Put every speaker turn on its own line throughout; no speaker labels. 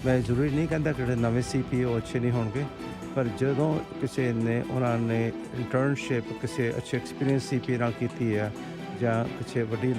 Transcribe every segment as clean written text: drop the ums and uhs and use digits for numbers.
ਮੈਂ ਜ਼ਰੂਰੀ ਨਹੀਂ ਕਹਿੰਦਾ ਕਿ ਜਿਹੜੇ ਨਵੇਂ CPA ਉਹ ਅੱਛੇ ਨਹੀਂ ਹੋਣਗੇ, ਪਰ ਜਦੋਂ ਕਿਸੇ ਨੇ ਉਹਨਾਂ ਨੇ ਇੰਟਰਨਸ਼ਿਪ ਕਿਸੇ ਅੱਛੇ ਐਕਸਪੀਰੀਅੰਸ CPA ਨਾਲ ਕੀਤੀ ਹੈ ਜਾਂ ਕਿਸੇ ਵੱਡੀ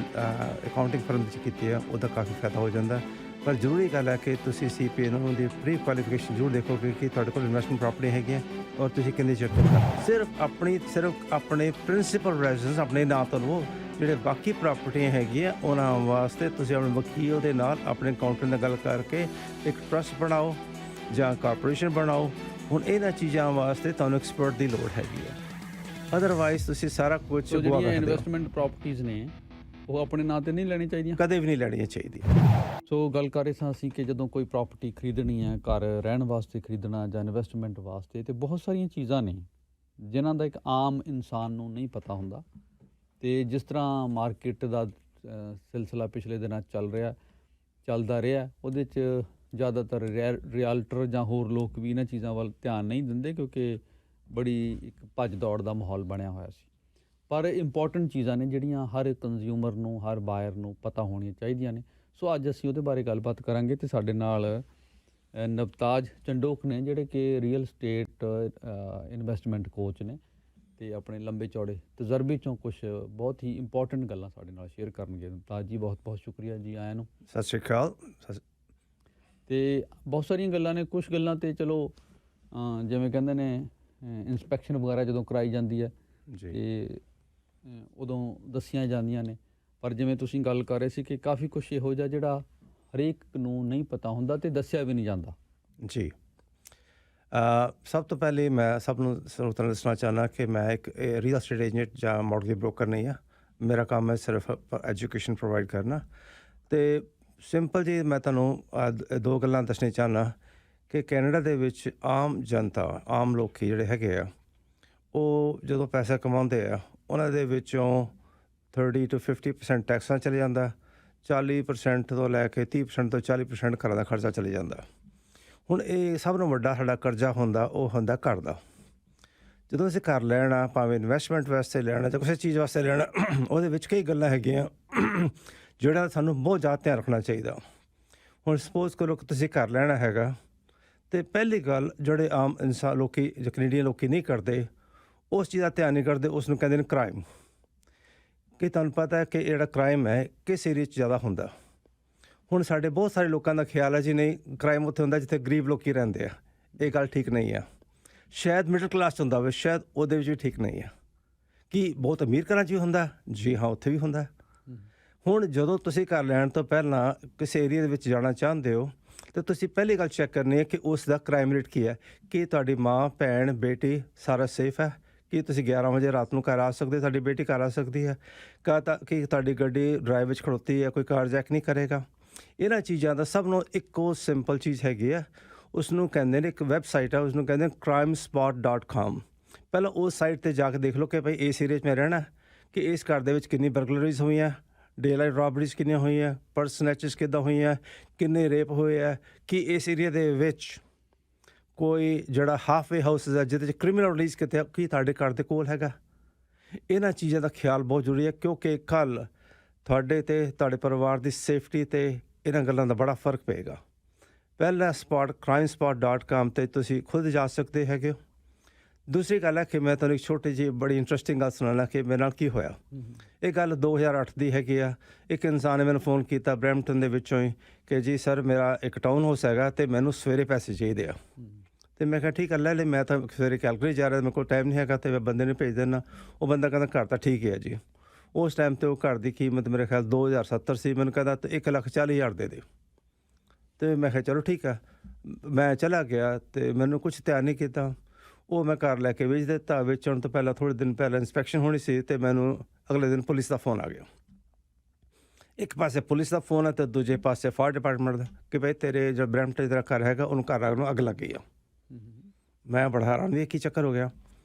ਅਕਾਊਂਟਿੰਗ ਫਰਮ ਵਿੱਚ ਕੀਤੀ ਹੈ, ਉਹਦਾ ਕਾਫੀ ਫਾਇਦਾ ਹੋ ਜਾਂਦਾ। ਪਰ ਜ਼ਰੂਰੀ ਗੱਲ ਹੈ ਕਿ ਤੁਸੀਂ CPA ਨੂੰ ਉਹਦੀ ਪ੍ਰੀ ਕੁਆਲੀਫਿਕੇਸ਼ਨ ਜ਼ਰੂਰ ਦੇਖੋਗੇ ਕਿ ਤੁਹਾਡੇ ਕੋਲ ਇਨਵੈਸਟਮੈਂਟ ਪ੍ਰਾਪਰਟੀ ਹੈਗੀਆਂ ਔਰ ਤੁਸੀਂ ਕਿੰਨੇ ਚਿਰ ਤੋਂ ਸਿਰਫ ਆਪਣੇ ਪ੍ਰਿੰਸੀਪਲ ਰੈਜ਼ੀਡੈਂਸ ਆਪਣੇ ਨਾਂ ਤੋਂ ਲਵੋ। ਜਿਹੜੇ ਬਾਕੀ ਪ੍ਰਾਪਰਟੀਆਂ ਹੈਗੀਆਂ ਉਹਨਾਂ ਵਾਸਤੇ ਤੁਸੀਂ ਆਪਣੇ ਵਕੀਲ ਦੇ ਨਾਲ ਆਪਣੇ ਅਕਾਊਂਟੈਂਟ ਨਾਲ ਗੱਲ ਕਰਕੇ ਇੱਕ ਟਰਸਟ ਬਣਾਓ ਜਾਂ ਕਾਰਪੋਰੇਸ਼ਨ ਬਣਾਓ। ਹੁਣ ਇਹਨਾਂ ਚੀਜ਼ਾਂ ਵਾਸਤੇ ਤੁਹਾਨੂੰ ਐਕਸਪਰਟ ਦੀ ਲੋੜ ਹੈਗੀ ਹੈ, ਅਦਰਵਾਈਜ਼ ਤੁਸੀਂ ਸਾਰਾ ਕੁਝ
ਜਿਹੜੀਆਂ ਇਨਵੈਸਟਮੈਂਟ ਪ੍ਰਾਪਰਟੀਜ਼ ਨੇ ਉਹ ਆਪਣੇ ਨਾਂ 'ਤੇ ਨਹੀਂ ਲੈਣੀ ਚਾਹੀਦੀਆਂ,
ਕਦੇ ਵੀ ਨਹੀਂ ਲੈਣੀਆਂ ਚਾਹੀਦੀਆਂ।
ਸੋ ਗੱਲ ਕਰ ਰਹੇ ਸਾਂ ਅਸੀਂ ਕਿ ਜਦੋਂ ਕੋਈ ਪ੍ਰਾਪਰਟੀ ਖਰੀਦਣੀ ਹੈ, ਘਰ ਰਹਿਣ ਵਾਸਤੇ ਖਰੀਦਣਾ ਜਾਂ ਇਨਵੈਸਟਮੈਂਟ ਵਾਸਤੇ, ਤੇ ਬਹੁਤ ਸਾਰੀਆਂ ਚੀਜ਼ਾਂ ਨੇ ਜਿਨ੍ਹਾਂ ਦਾ ਇੱਕ ਆਮ ਇਨਸਾਨ ਨੂੰ ਨਹੀਂ ਪਤਾ ਹੁੰਦਾ। ਅਤੇ ਜਿਸ ਤਰ੍ਹਾਂ ਮਾਰਕੀਟ ਦਾ ਸਿਲਸਿਲਾ ਪਿਛਲੇ ਦਿਨਾਂ 'ਚ ਚੱਲਦਾ ਰਿਹਾ, ਉਹਦੇ 'ਚ ਜ਼ਿਆਦਾਤਰ ਰਿਆਲਟਰ ਜਾਂ ਹੋਰ ਲੋਕ ਵੀ ਇਹਨਾਂ ਚੀਜ਼ਾਂ ਵੱਲ ਧਿਆਨ ਨਹੀਂ ਦਿੰਦੇ ਕਿਉਂਕਿ ਬੜੀ ਇੱਕ ਭੱਜ ਦੌੜ ਦਾ ਮਾਹੌਲ ਬਣਿਆ ਹੋਇਆ ਸੀ। ਪਰ ਇੰਪੋਰਟੈਂਟ ਚੀਜ਼ਾਂ ਨੇ ਜਿਹੜੀਆਂ ਹਰ ਕੰਜ਼ਿਊਮਰ ਨੂੰ, ਹਰ ਬਾਇਰ ਨੂੰ ਪਤਾ ਹੋਣੀਆਂ ਚਾਹੀਦੀਆਂ ਨੇ। ਸੋ ਅੱਜ ਅਸੀਂ ਉਹਦੇ ਬਾਰੇ ਗੱਲਬਾਤ ਕਰਾਂਗੇ ਅਤੇ ਸਾਡੇ ਨਾਲ ਨਵਤਾਜ ਚੰਡੋਕ ਨੇ ਜਿਹੜੇ ਕਿ ਰੀਅਲ ਸਟੇਟ ਇਨਵੈਸਟਮੈਂਟ ਕੋਚ ਨੇ ਅਤੇ ਆਪਣੇ ਲੰਬੇ ਚੌੜੇ ਤਜਰਬੇ 'ਚੋਂ ਕੁਛ ਬਹੁਤ ਹੀ ਇੰਪੋਰਟੈਂਟ ਗੱਲਾਂ ਸਾਡੇ ਨਾਲ ਸ਼ੇਅਰ ਕਰਨਗੇ। ਨਵਤਾਜ ਜੀ, ਬਹੁਤ ਬਹੁਤ ਸ਼ੁਕਰੀਆ ਜੀ ਆਇਆਂ ਨੂੰ।
ਸਤਿ ਸ਼੍ਰੀ ਅਕਾਲ।
ਅਤੇ ਬਹੁਤ ਸਾਰੀਆਂ ਗੱਲਾਂ ਨੇ, ਕੁਛ ਗੱਲਾਂ ਤਾਂ ਚਲੋ ਜਿਵੇਂ ਕਹਿੰਦੇ ਨੇ ਇੰਸਪੈਕਸ਼ਨ ਵਗੈਰਾ ਜਦੋਂ ਕਰਾਈ ਜਾਂਦੀ ਹੈ ਅਤੇ ਉਦੋਂ ਦੱਸੀਆਂ ਜਾਂਦੀਆਂ ਨੇ, ਪਰ ਜਿਵੇਂ ਤੁਸੀਂ ਗੱਲ ਕਰ ਰਹੇ ਸੀ ਕਿ ਕਾਫੀ ਕੁਛ ਇਹੋ ਜਿਹਾ ਜਿਹੜਾ ਹਰੇਕ ਨੂੰ ਨਹੀਂ ਪਤਾ ਹੁੰਦਾ ਅਤੇ ਦੱਸਿਆ ਵੀ ਨਹੀਂ ਜਾਂਦਾ।
ਜੀ, ਸਭ ਤੋਂ ਪਹਿਲੇ ਮੈਂ ਸਭ ਨੂੰ ਸਰੋਤਿਆਂ ਨੂੰ ਦੱਸਣਾ ਚਾਹੁੰਦਾ ਕਿ ਮੈਂ ਇੱਕ ਰੀਅਲ ਸਟੇਟ ਏਜੰਟ ਜਾਂ ਮੌਰਗੇਜ ਬ੍ਰੋਕਰ ਨਹੀਂ ਹਾਂ। ਮੇਰਾ ਕੰਮ ਹੈ ਸਿਰਫ ਐਜੂਕੇਸ਼ਨ ਪ੍ਰੋਵਾਈਡ ਕਰਨਾ। ਅਤੇ ਸਿੰਪਲ ਜੀ ਮੈਂ ਤੁਹਾਨੂੰ ਦੋ ਗੱਲਾਂ ਦੱਸਣੀ ਚਾਹੁੰਦਾ ਕਿ ਕੈਨੇਡਾ ਦੇ ਵਿੱਚ ਆਮ ਜਨਤਾ, ਆਮ ਲੋਕ ਜਿਹੜੇ ਹੈਗੇ ਆ, ਉਹ ਜਦੋਂ ਪੈਸਾ ਕਮਾਉਂਦੇ ਆ ਉਹਨਾਂ ਦੇ ਵਿੱਚੋਂ 30 to 50% ਟੈਕਸਾਂ ਚਲੇ ਜਾਂਦਾ, 40% ਤੋਂ ਲੈ ਕੇ 30% ਤੋਂ 40% ਘਰਾਂ ਦਾ ਖਰਚਾ ਚਲੇ ਜਾਂਦਾ। ਹੁਣ ਇਹ ਸਭ ਨੂੰ ਵੱਡਾ ਸਾਡਾ ਕਰਜ਼ਾ ਹੁੰਦਾ, ਉਹ ਹੁੰਦਾ ਘਰ ਦਾ। ਜਦੋਂ ਅਸੀਂ ਘਰ ਲੈਣਾ, ਭਾਵੇਂ ਇਨਵੈਸਟਮੈਂਟ ਵਾਸਤੇ ਲੈਣਾ ਜਾਂ ਕਿਸੇ ਚੀਜ਼ ਵਾਸਤੇ ਲੈਣਾ, ਉਹਦੇ ਵਿੱਚ ਕਈ ਗੱਲਾਂ ਹੈਗੀਆਂ ਜਿਹੜਾ ਸਾਨੂੰ ਬਹੁਤ ਜ਼ਿਆਦਾ ਧਿਆਨ ਰੱਖਣਾ ਚਾਹੀਦਾ। ਹੁਣ ਸਪੋਜ਼ ਕਰੋ ਕਿ ਤੁਸੀਂ ਘਰ ਲੈਣਾ ਹੈਗਾ, ਅਤੇ ਪਹਿਲੀ ਗੱਲ ਜਿਹੜੇ ਆਮ ਇਨਸਾਨ ਲੋਕੀ ਜਾਂ ਕੈਨੇਡੀਅਨ ਲੋਕੀ ਨਹੀਂ ਕਰਦੇ, ਉਸ ਚੀਜ਼ ਦਾ ਧਿਆਨ ਨਹੀਂ ਕਰਦੇ, ਉਸ ਨੂੰ ਕਹਿੰਦੇ ਨੇ ਕ੍ਰਾਈਮ। ਕਿ ਤੁਹਾਨੂੰ ਪਤਾ ਹੈ ਕਿ ਜਿਹੜਾ ਕ੍ਰਾਈਮ ਹੈ ਕਿਸ ਏਰੀਏ 'ਚ ਜ਼ਿਆਦਾ ਹੁੰਦਾ। ਹੁਣ ਸਾਡੇ ਬਹੁਤ ਸਾਰੇ ਲੋਕਾਂ ਦਾ ਖਿਆਲ ਹੈ ਜੀ ਨਹੀਂ, ਕ੍ਰਾਈਮ ਉੱਥੇ ਹੁੰਦਾ ਜਿੱਥੇ ਗਰੀਬ ਲੋਕ ਰਹਿੰਦੇ ਆ। ਇਹ ਗੱਲ ਠੀਕ ਨਹੀਂ ਆ। ਸ਼ਾਇਦ ਮਿਡਲ ਕਲਾਸ 'ਚ ਹੁੰਦਾ ਹੋਵੇ, ਸ਼ਾਇਦ ਉਹਦੇ ਵਿੱਚ ਵੀ ਠੀਕ ਨਹੀਂ ਆ। ਕੀ ਬਹੁਤ ਅਮੀਰ ਘਰਾਂ 'ਚ ਵੀ ਹੁੰਦਾ? ਜੀ ਹਾਂ, ਉੱਥੇ ਵੀ ਹੁੰਦਾ। ਹੁਣ ਜਦੋਂ ਤੁਸੀਂ ਘਰ ਲੈਣ ਤੋਂ ਪਹਿਲਾਂ ਕਿਸੇ ਏਰੀਏ ਦੇ ਵਿੱਚ ਜਾਣਾ ਚਾਹੁੰਦੇ ਹੋ ਤਾਂ ਤੁਸੀਂ ਪਹਿਲੀ ਗੱਲ ਚੈੱਕ ਕਰਨੀ ਹੈ ਕਿ ਉਸ ਦਾ ਕ੍ਰਾਈਮ ਰੇਟ ਕੀ ਹੈ। ਕੀ ਤੁਹਾਡੀ ਮਾਂ, ਭੈਣ, ਬੇਟੀ ਸਾਰਾ ਸੇਫ ਹੈ? ਕੀ ਤੁਸੀਂ 11 ਵਜੇ ਰਾਤ ਨੂੰ ਘਰ ਆ ਸਕਦੇ? ਤੁਹਾਡੀ ਬੇਟੀ ਘਰ ਆ ਸਕਦੀ ਹੈ? ਕੀ ਤੁਹਾਡੀ ਗੱਡੀ ਡਰਾਈਵ ਵਿੱਚ ਖੜੋਤੀ ਹੈ, ਕੋਈ ਕਾਰ ਜੈਕ ਨਹੀਂ ਕਰੇਗਾ? ਇਹਨਾਂ ਚੀਜ਼ਾਂ ਦਾ ਸਭ ਨੂੰ ਇੱਕੋ ਸਿੰਪਲ ਚੀਜ਼ ਹੈਗੀ ਆ, ਉਸ ਨੂੰ ਕਹਿੰਦੇ ਨੇ, ਇੱਕ ਵੈਬਸਾਈਟ ਆ, ਉਸ ਨੂੰ ਕਹਿੰਦੇ ਨੇ crimespot.com। ਪਹਿਲਾਂ ਉਸ ਸਾਈਟ 'ਤੇ ਜਾ ਕੇ ਦੇਖ ਲਓ ਕਿ ਭਾਈ ਇਸ ਏਰੀਏ 'ਚ ਮੈਂ ਰਹਿਣਾ, ਕਿ ਇਸ ਘਰ ਦੇ ਵਿੱਚ ਕਿੰਨੀ ਬਰਗਲਰੀਜ਼ ਹੋਈਆਂ, ਡੇਲਾਈਟ ਰੋਬਰੀਜ਼ ਕਿੰਨੀਆਂ ਹੋਈਆਂ, ਪਰਸ ਸਨੈਚਿਸ ਕਿੱਦਾਂ ਹੋਈਆਂ, ਕਿੰਨੇ ਰੇਪ ਹੋਏ ਆ, ਕਿ ਇਸ ਏਰੀਆ ਦੇ ਵਿੱਚ ਕੋਈ ਜਿਹੜਾ ਹਾਫਵੇ ਹਾਊਸਿਸ ਹੈ ਜਿਹਦੇ 'ਚ ਕ੍ਰਿਮੀਨਲ ਰਿਲੀਜ਼ ਕਿਤੇ ਕੀ ਤੁਹਾਡੇ ਘਰ ਦੇ ਕੋਲ ਹੈਗਾ। ਇਹਨਾਂ ਚੀਜ਼ਾਂ ਦਾ ਖਿਆਲ ਬਹੁਤ ਜ਼ਰੂਰੀ ਹੈ ਕਿਉਂਕਿ ਕੱਲ੍ਹ ਤੁਹਾਡੇ ਅਤੇ ਤੁਹਾਡੇ ਪਰਿਵਾਰ ਦੀ ਸੇਫਟੀ 'ਤੇ ਇਹਨਾਂ ਗੱਲਾਂ ਦਾ ਬੜਾ ਫਰਕ ਪਏਗਾ। ਪਹਿਲਾ crimespot.com 'ਤੇ ਤੁਸੀਂ ਖੁਦ ਜਾ ਸਕਦੇ ਹੈਗੇ ਹੋ। ਦੂਸਰੀ ਗੱਲ ਹੈ ਕਿ ਮੈਂ ਤੁਹਾਨੂੰ ਇੱਕ ਛੋਟੀ ਜਿਹੀ ਬੜੀ ਇੰਟਰਸਟਿੰਗ ਗੱਲ ਸੁਣਾਉਣਾ ਕਿ ਮੇਰੇ ਨਾਲ ਕੀ ਹੋਇਆ। ਇਹ ਗੱਲ 2008 ਦੀ ਹੈਗੀ ਆ। ਇੱਕ ਇਨਸਾਨ ਨੇ ਮੈਨੂੰ ਫੋਨ ਕੀਤਾ ਬਰੈਂਪਟਨ ਦੇ ਵਿੱਚੋਂ ਹੀ ਕਿ ਜੀ ਸਰ, ਮੇਰਾ ਇੱਕ ਟਾਊਨ ਹਾਊਸ ਹੈਗਾ ਅਤੇ ਮੈਨੂੰ ਸਵੇਰੇ ਪੈਸੇ ਚਾਹੀਦੇ ਆ। ਅਤੇ ਮੈਂ ਕਿਹਾ ਠੀਕ ਹੈ, ਲੈ ਲੈ, ਮੈਂ ਤਾਂ ਸਵੇਰੇ ਕੈਲਕੂਲੇਟ ਜਾ ਰਿਹਾ, ਮੇਰੇ ਕੋਲ ਟਾਈਮ ਨਹੀਂ ਹੈਗਾ ਅਤੇ ਮੈਂ ਬੰਦੇ ਨੂੰ ਭੇਜ ਦਿੰਦਾ। ਉਹ ਬੰਦਾ ਕਹਿੰਦਾ ਘਰ ਤਾਂ ਠੀਕ ਹੈ ਜੀ। ਉਸ ਟਾਈਮ 'ਤੇ ਉਹ ਘਰ ਦੀ ਕੀਮਤ ਮੇਰੇ ਖਿਆਲ 2070 ਸੀ। ਮੈਨੂੰ ਕਹਿੰਦਾ 1,40,000 ਦੇ ਦਿਓ। ਅਤੇ ਮੈਂ ਕਿਹਾ ਚਲੋ ਠੀਕ ਹੈ। ਮੈਂ ਚਲਾ ਗਿਆ ਅਤੇ ਮੈਨੂੰ ਕੁਛ ਧਿਆਨ ਨਹੀਂ ਕੀਤਾ। ਉਹ ਮੈਂ ਘਰ ਲੈ ਕੇ ਵੇਚ ਦਿੱਤਾ। ਵੇਚਣ ਤੋਂ ਪਹਿਲਾਂ ਥੋੜ੍ਹੇ ਦਿਨ ਪਹਿਲਾਂ ਇੰਸਪੈਕਸ਼ਨ ਹੋਣੀ ਸੀ ਅਤੇ ਮੈਨੂੰ ਅਗਲੇ ਦਿਨ ਪੁਲਿਸ ਦਾ ਫੋਨ ਆ ਗਿਆ। ਇੱਕ ਪਾਸੇ ਪੁਲਿਸ ਦਾ ਫੋਨ ਹੈ ਅਤੇ ਦੂਜੇ ਪਾਸੇ ਫਾਇਰ ਡਿਪਾਰਟਮੈਂਟ ਦਾ ਕਿ ਭਾਈ ਤੇਰੇ ਜਿਹੜਾ ਬਰੈਂਪਟਨ ਜਿਹੜਾ ਘਰ ਹੈਗਾ ਉਹਨੂੰ ਘਰ ਨੂੰ ਅੱਗ ਲੱਗ ਗਈ ਆ। ਮੈਂ ਬੜਾ ਹੈਰਾਨ ਵੀ ਕੀ ਚੱਕਰ ਹੋ ਗਿਆ।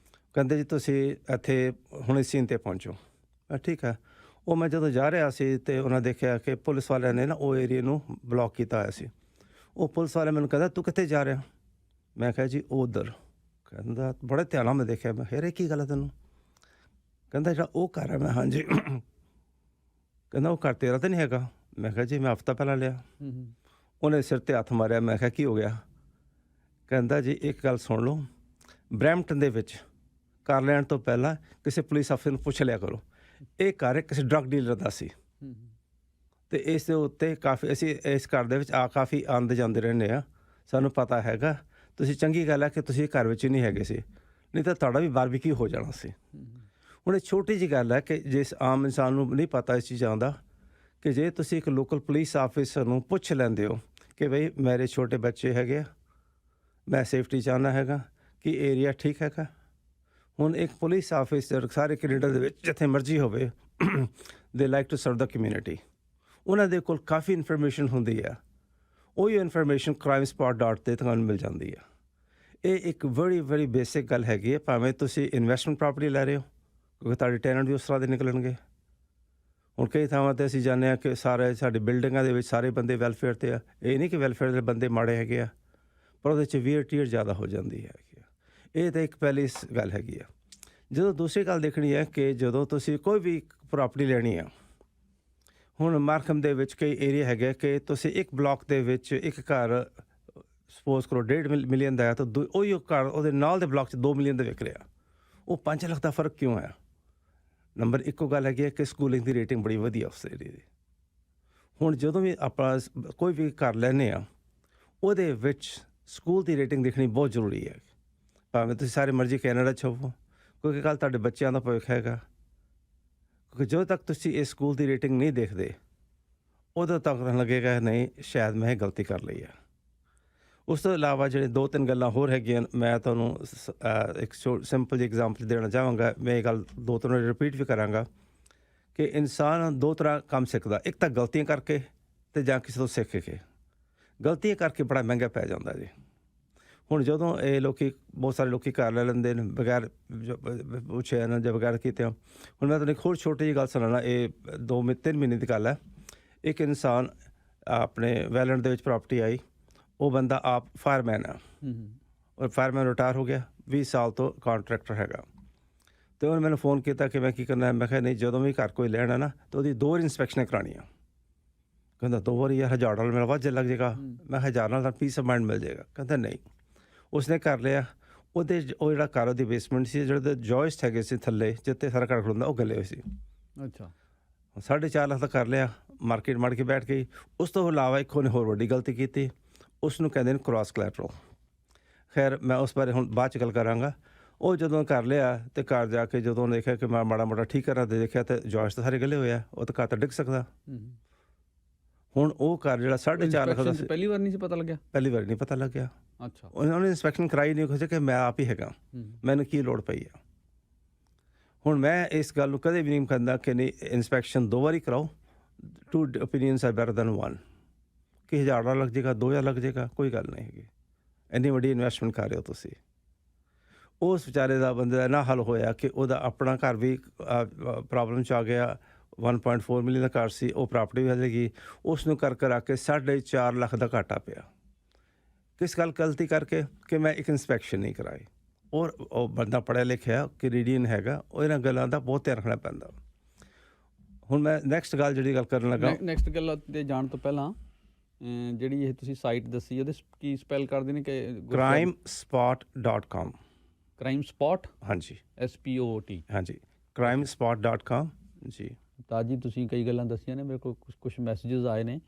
ਕਹਿੰਦੇ ਜੀ ਤੁਸੀਂ ਇੱਥੇ ਹੁਣੇ ਸੀਨ 'ਤੇ ਪਹੁੰਚੋ। ਠੀਕ ਹੈ। ਉਹ ਮੈਂ ਜਦੋਂ ਜਾ ਰਿਹਾ ਸੀ ਅਤੇ ਉਹਨਾਂ ਦੇਖਿਆ ਕਿ ਪੁਲਿਸ ਵਾਲਿਆਂ ਨੇ ਨਾ ਉਹ ਏਰੀਏ ਨੂੰ ਬਲੋਕ ਕੀਤਾ ਹੋਇਆ ਸੀ। ਉਹ ਪੁਲਿਸ ਵਾਲੇ ਮੈਨੂੰ ਕਹਿੰਦਾ ਤੂੰ ਕਿੱਥੇ ਜਾ ਰਿਹਾ? ਮੈਂ ਕਿਹਾ ਜੀ ਉੱਧਰ। ਕਹਿੰਦਾ ਬੜੇ ਧਿਆਨ ਨਾਲ ਮੈਂ ਦੇਖਿਆ। ਮੈਂ ਕਿਹਾ ਇਹ ਕੀ ਗੱਲ ਹੈ ਤੈਨੂੰ? ਕਹਿੰਦਾ ਜਿਹੜਾ ਉਹ ਘਰ ਹੈ। ਮੈਂ ਹਾਂਜੀ। ਕਹਿੰਦਾ ਉਹ ਘਰ ਤੇਰਾ ਤਾਂ ਨਹੀਂ ਹੈਗਾ? ਮੈਂ ਕਿਹਾ ਜੀ ਮੈਂ ਹਫ਼ਤਾ ਪਹਿਲਾਂ ਲਿਆ। ਉਹਨੇ ਸਿਰ ਤੇ ਹੱਥ ਮਾਰਿਆ। ਮੈਂ ਕਿਹਾ ਕੀ ਹੋ ਗਿਆ? ਕਹਿੰਦਾ ਜੀ ਇੱਕ ਗੱਲ ਸੁਣ ਲਓ, ਬਰੈਂਪਟਨ ਦੇ ਵਿੱਚ ਘਰ ਲੈਣ ਤੋਂ ਪਹਿਲਾਂ ਕਿਸੇ ਪੁਲਿਸ ਅਫਸਰ ਨੂੰ ਪੁੱਛ ਲਿਆ ਕਰੋ। ਇਹ ਘਰ ਕਿਸੇ ਡਰੱਗ ਡੀਲਰ ਦਾ ਸੀ ਅਤੇ ਇਸ ਦੇ ਉੱਤੇ ਕਾਫੀ ਅਸੀਂ ਇਸ ਘਰ ਦੇ ਵਿੱਚ ਕਾਫੀ ਆਉਂਦੇ ਜਾਂਦੇ ਰਹਿੰਦੇ ਹਾਂ, ਸਾਨੂੰ ਪਤਾ ਹੈਗਾ। ਤੁਸੀਂ ਚੰਗੀ ਗੱਲ ਹੈ ਕਿ ਤੁਸੀਂ ਘਰ ਵਿੱਚ ਨਹੀਂ ਹੈਗੇ ਸੀ, ਨਹੀਂ ਤਾਂ ਤੁਹਾਡਾ ਵੀ ਬਾਰਬੀਕਿਊ ਹੋ ਜਾਣਾ ਸੀ। ਹੁਣ ਇਹ ਛੋਟੀ ਜਿਹੀ ਗੱਲ ਹੈ ਕਿ ਜਿਸ ਆਮ ਇਨਸਾਨ ਨੂੰ ਨਹੀਂ ਪਤਾ ਇਸ ਚੀਜ਼ਾਂ ਦਾ, ਕਿ ਜੇ ਤੁਸੀਂ ਇੱਕ ਲੋਕਲ ਪੁਲਿਸ ਆਫਿਸਰ ਨੂੰ ਪੁੱਛ ਲੈਂਦੇ ਹੋ ਕਿ ਬਈ ਮੇਰੇ ਛੋਟੇ ਬੱਚੇ ਹੈਗੇ ਆ, ਮੈਂ ਸੇਫਟੀ ਚਾਹੁੰਦਾ ਹੈਗਾ, ਕਿ ਏਰੀਆ ਠੀਕ ਹੈਗਾ। ਹੁਣ ਇੱਕ ਪੁਲਿਸ ਆਫਿਸਰ ਸਾਰੇ ਕੈਨੇਡਾ ਦੇ ਵਿੱਚ ਜਿੱਥੇ ਮਰਜ਼ੀ ਹੋਵੇ, they like to serve the community, ਉਹਨਾਂ ਦੇ ਕੋਲ ਕਾਫੀ ਇਨਫੋਰਮੇਸ਼ਨ ਹੁੰਦੀ ਆ। ਉਹੀ ਇਨਫੋਰਮੇਸ਼ਨ crimespot.org 'ਤੇ ਤੁਹਾਨੂੰ ਮਿਲ ਜਾਂਦੀ ਆ। ਇਹ ਇੱਕ ਵੈਰੀ ਬੇਸਿਕ ਗੱਲ ਹੈਗੀ ਹੈ। ਭਾਵੇਂ ਤੁਸੀਂ ਇਨਵੈਸਟਮੈਂਟ ਪ੍ਰੋਪਰਟੀ ਲੈ ਰਹੇ ਹੋ, ਕਿਉਂਕਿ ਤੁਹਾਡੇ ਟੈਨੈਂਟ ਵੀ ਉਸ ਤਰ੍ਹਾਂ ਦੇ ਨਿਕਲਣਗੇ। ਹੁਣ ਕਈ ਥਾਵਾਂ 'ਤੇ ਅਸੀਂ ਜਾਣਦੇ ਹਾਂ ਕਿ ਸਾਰੇ ਸਾਡੀ ਬਿਲਡਿੰਗਾਂ ਦੇ ਵਿੱਚ ਸਾਰੇ ਬੰਦੇ ਵੈਲਫੇਅਰ 'ਤੇ ਆ। ਇਹ ਨਹੀਂ ਕਿ ਵੈਲਫੇਅਰ ਦੇ ਬੰਦੇ ਮਾੜੇ ਹੈਗੇ ਆ, ਪਰ ਉਹਦੇ 'ਚ ਵੀਅਰ ਟੀਅਰ ਜ਼ਿਆਦਾ ਹੋ ਜਾਂਦੀ ਹੈਗੀ ਆ। ਇਹ ਤਾਂ ਇੱਕ ਪਹਿਲੀ ਗੱਲ ਹੈਗੀ ਆ। ਜਦੋਂ ਦੂਸਰੀ ਗੱਲ ਦੇਖਣੀ ਹੈ ਕਿ ਜਦੋਂ ਤੁਸੀਂ ਕੋਈ ਵੀ ਪ੍ਰੋਪਰਟੀ ਲੈਣੀ ਆ, ਹੁਣ ਮਾਰਕਮ ਦੇ ਵਿੱਚ ਕਈ ਏਰੀਆ ਹੈਗੇ ਕਿ ਤੁਸੀਂ ਇੱਕ ਬਲਾਕ ਦੇ ਵਿੱਚ ਇੱਕ ਘਰ ਸਪੋਜ਼ ਕਰੋ 1.5 ਮਿਲੀਅਨ ਦਾ ਹੈ, ਤਾਂ ਉਹੀ ਘਰ ਉਹਦੇ ਨਾਲ ਦੇ ਬਲਾਕ 'ਚ 2 ਮਿਲੀਅਨ ਦਾ ਵਿਕ ਰਿਹਾ। ਉਹ 5 ਲੱਖ ਦਾ ਫਰਕ ਕਿਉਂ ਹੈ? ਨੰਬਰ ਇੱਕੋ ਗੱਲ ਹੈਗੀ ਹੈ ਕਿ ਸਕੂਲਿੰਗ ਦੀ ਰੇਟਿੰਗ ਬੜੀ ਵਧੀਆ ਉਸ ਏਰੀਏ ਦੀ। ਹੁਣ ਜਦੋਂ ਵੀ ਆਪਾਂ ਕੋਈ ਵੀ ਘਰ ਲੈਂਦੇ ਹਾਂ, ਉਹਦੇ ਵਿੱਚ ਸਕੂਲ ਦੀ ਰੇਟਿੰਗ ਦੇਖਣੀ ਬਹੁਤ ਜ਼ਰੂਰੀ ਹੈ। ਭਾਵੇਂ ਤੁਸੀਂ ਸਾਰੇ ਮਰਜ਼ੀ ਕੈਨੇਡਾ 'ਚ ਹੋਵੋ, ਕਿਉਂਕਿ ਕੱਲ੍ਹ ਤੁਹਾਡੇ ਬੱਚਿਆਂ ਦਾ ਭਵਿੱਖ ਹੈਗਾ। ਕਿਉਂਕਿ ਜਦੋਂ ਤੱਕ ਤੁਸੀਂ ਇਸ ਸਕੂਲ ਦੀ ਰੇਟਿੰਗ ਨਹੀਂ ਦੇਖਦੇ, ਉਦੋਂ ਤੱਕ ਲੱਗੇਗਾ ਨਹੀਂ ਸ਼ਾਇਦ ਮੈਂ ਇਹ ਗਲਤੀ ਕਰ ਲਈ ਹੈ। ਉਸ ਤੋਂ ਇਲਾਵਾ ਜਿਹੜੇ 2-3 ਗੱਲਾਂ ਹੋਰ ਹੈਗੀਆਂ, ਮੈਂ ਤੁਹਾਨੂੰ ਇੱਕ ਸਿੰਪਲ ਜਿਹੀ ਐਗਜ਼ਾਮਪਲ ਦੇਣਾ ਚਾਹਾਂਗਾ। ਮੈਂ ਇਹ ਗੱਲ 2-3 ਵਾਰੀ ਰਿਪੀਟ ਵੀ ਕਰਾਂਗਾ ਕਿ ਇਨਸਾਨ 2 ਤਰ੍ਹਾਂ ਕੰਮ ਸਿੱਖਦਾ, ਇੱਕ ਤਾਂ ਗਲਤੀਆਂ ਕਰਕੇ ਅਤੇ ਜਾਂ ਕਿਸੇ ਤੋਂ ਸਿੱਖ ਕੇ। ਗਲਤੀਆਂ ਕਰਕੇ ਬੜਾ ਮਹਿੰਗਾ ਪੈ ਜਾਂਦਾ ਜੀ। ਹੁਣ ਜਦੋਂ ਇਹ ਬਹੁਤ ਸਾਰੇ ਲੋਕ ਘਰ ਲੈ ਲੈਂਦੇ ਨੇ ਬਗੈਰ ਪੁੱਛਿਆ ਨਾ ਜਾਂ ਬਗੈਰ ਕੀਤੇ। ਹੁਣ ਮੈਂ ਤੁਹਾਨੂੰ ਇੱਕ ਹੋਰ ਛੋਟੀ ਜਿਹੀ ਗੱਲ ਸੁਣਾਉਣਾ। ਇਹ 2-3 ਮਹੀਨੇ ਦੀ ਗੱਲ ਹੈ। ਇੱਕ ਇਨਸਾਨ ਆਪਣੇ ਵੈਲੈਂਡ ਦੇ ਵਿੱਚ ਪ੍ਰਾਪਰਟੀ ਆਈ। ਉਹ ਬੰਦਾ ਆਪ ਫਾਇਰਮੈਨ ਆ, ਔਰ ਫਾਇਰਮੈਨ ਰਿਟਾਇਰ ਹੋ ਗਿਆ, 20 ਸਾਲ ਤੋਂ ਕਾਂਟਰੈਕਟਰ ਹੈਗਾ। ਅਤੇ ਉਹਨੇ ਮੈਨੂੰ ਫੋਨ ਕੀਤਾ ਕਿ ਮੈਂ ਕੀ ਕਰਨਾ। ਮੈਂ ਕਿਹਾ ਨਹੀਂ, ਜਦੋਂ ਵੀ ਘਰ ਕੋਈ ਲੈਣਾ ਨਾ ਤਾਂ ਉਹਦੀ 2 ਵਾਰੀ ਇੰਸਪੈਕਸ਼ਨਾਂ ਕਰਾਉਣੀਆਂ। ਕਹਿੰਦਾ 2 ਵਾਰੀ ਯਾਰ $1000 ਮੇਰਾ ਵੱਧ ਲੱਗ ਜਾਏਗਾ। ਮੈਂ 1000 ਨਾਲ ਪੀਸ ਆਫ ਮਾਈਂਡ ਮਿਲ ਜਾਏਗਾ। ਕਹਿੰਦਾ ਨਹੀਂ। ਉਸਨੇ ਕਰ ਲਿਆ। ਉਹ ਜਿਹੜਾ ਘਰ ਉਹਦੀ ਬੇਸਮੈਂਟ ਸੀ, ਜਿਹੜੇ ਜੋਇਸਟ ਹੈਗੇ ਸੀ ਥੱਲੇ ਜਿੱਥੇ ਸਾਰਾ ਘਰ ਖੜੋਂਦਾ, ਉਹ ਗਲੇ ਹੋਏ ਸੀ।
ਅੱਛਾ।
4.5 ਲੱਖ ਦਾ ਕਰ ਲਿਆ, ਮਾਰਕੀਟ ਮੜ ਕੇ ਬੈਠ ਗਈ। ਉਸ ਤੋਂ ਇਲਾਵਾ ਇੱਕ ਉਹਨੇ ਹੋਰ ਵੱਡੀ ਗਲਤੀ ਕੀਤੀ, ਉਸ ਨੂੰ ਕਹਿੰਦੇ ਨੇ ਕ੍ਰਾਸ ਕੋਲੈਟਰਲ। ਖੈਰ ਮੈਂ ਉਸ ਬਾਰੇ ਹੁਣ ਬਾਅਦ 'ਚ ਗੱਲ ਕਰਾਂਗਾ। ਉਹ ਜਦੋਂ ਕਰ ਲਿਆ ਅਤੇ ਘਰ ਜਾ ਕੇ ਜਦੋਂ ਉਹਨੇ ਦੇਖਿਆ ਕਿ ਮੈਂ ਮਾੜਾ ਮੋਟਾ ਠੀਕ ਕਰਾਂ, ਤੇ ਦੇਖਿਆ ਤਾਂ ਜੋਇਸ ਤਾਂ ਸਾਰੇ ਗਲੇ ਹੋਇਆ। ਉਹ ਤਾਂ ਘਰ ਤਾਂ ਡਿੱਗ ਸਕਦਾ। ਹੁਣ ਉਹ ਘਰ ਜਿਹੜਾ 4.5 ਲੱਖ ਦਾ ਸੀ,
ਪਹਿਲੀ ਵਾਰ ਨਹੀਂ ਸੀ ਪਤਾ ਲੱਗਿਆ? ਪਹਿਲੀ
ਵਾਰ ਨਹੀਂ ਪਤਾ ਲੱਗਿਆ।
ਅੱਛਾ।
ਉਹਨਾਂ ਨੇ ਇੰਸਪੈਕਸ਼ਨ ਕਰਾਈ ਨਹੀਂ, ਖੁਦ ਕਿ ਮੈਂ ਆਪ ਹੀ ਹੈਗਾ, ਮੈਨੂੰ ਕੀ ਲੋੜ ਪਈ ਆ। ਹੁਣ ਮੈਂ ਇਸ ਗੱਲ ਨੂੰ ਕਦੇ ਵੀ ਨਹੀਂ ਕਹਿੰਦਾ ਕਿ ਨਹੀਂ ਇੰਸਪੈਕਸ਼ਨ 2 ਵਾਰੀ ਕਰਾਓ। 2 ਓਪੀਨੀਅਨਸ ਆਰ ਬੈਟਰ ਦੈਨ 1। ਕਿ $1000 ਲੱਗ ਜਾਏਗਾ, 2000 ਲੱਗ ਜਾਏਗਾ, ਕੋਈ ਗੱਲ ਨਹੀਂ ਹੈਗੀ। ਇੰਨੀ ਵੱਡੀ ਇਨਵੈਸਟਮੈਂਟ ਕਰ ਰਹੇ ਹੋ ਤੁਸੀਂ। ਉਸ ਵਿਚਾਰੇ ਦਾ ਬੰਦੇ ਦਾ ਨਾ ਹੱਲ ਹੋਇਆ ਕਿ ਉਹਦਾ ਆਪਣਾ ਘਰ ਵੀ ਪ੍ਰੋਬਲਮ 'ਚ ਆ ਗਿਆ। 1.4 ਮਿਲੀਅਨ ਦਾ ਘਰ ਸੀ, ਉਹ ਪ੍ਰਾਪਰਟੀ ਵੀ ਹਲੇ ਗਈ। ਉਸ ਨੂੰ ਕਰ ਕੇ 4.5 ਲੱਖ ਦਾ ਘਾਟਾ ਪਿਆ। ਕਿਸ ਗੱਲ ਗਲਤੀ ਕਰਕੇ ਕਿ ਮੈਂ ਇੱਕ ਇੰਸਪੈਕਸ਼ਨ ਨਹੀਂ ਕਰਾਈ। ਔਰ ਉਹ ਬੰਦਾ ਪੜ੍ਹਿਆ ਲਿਖਿਆ ਕੈਨੇਡੀਅਨ ਹੈਗਾ, ਉਹ ਇਹਨਾਂ ਗੱਲਾਂ ਦਾ ਬਹੁਤ ਧਿਆਨ ਰੱਖਣਾ ਪੈਂਦਾ। ਹੁਣ ਮੈਂ ਨੈਕਸਟ ਗੱਲ ਜਿਹੜੀ ਗੱਲ ਕਰਨ ਲੱਗਾ,
ਨੈਕਸਟ ਗੱਲ 'ਤੇ ਜਾਣ ਤੋਂ ਪਹਿਲਾਂ ਜਿਹੜੀ ਇਹ ਤੁਸੀਂ ਸਾਈਟ ਦੱਸੀ ਉਹਦੇ ਕੀ ਸਪੈਲ ਕਰਦੇ ਨੇ? ਕਿ
crimespot.com।
crimespot?
ਹਾਂਜੀ,
SPOT। ਹਾਂਜੀ,
crimespot.com ਜੀ।
ਤਾਂ ਜੀ ਤੁਸੀਂ ਕਈ ਗੱਲਾਂ ਦੱਸੀਆਂ ਨੇ, ਮੇਰੇ ਕੋਲ ਕੁਛ ਮੈਸੇजेस ਆਏ ਨੇ।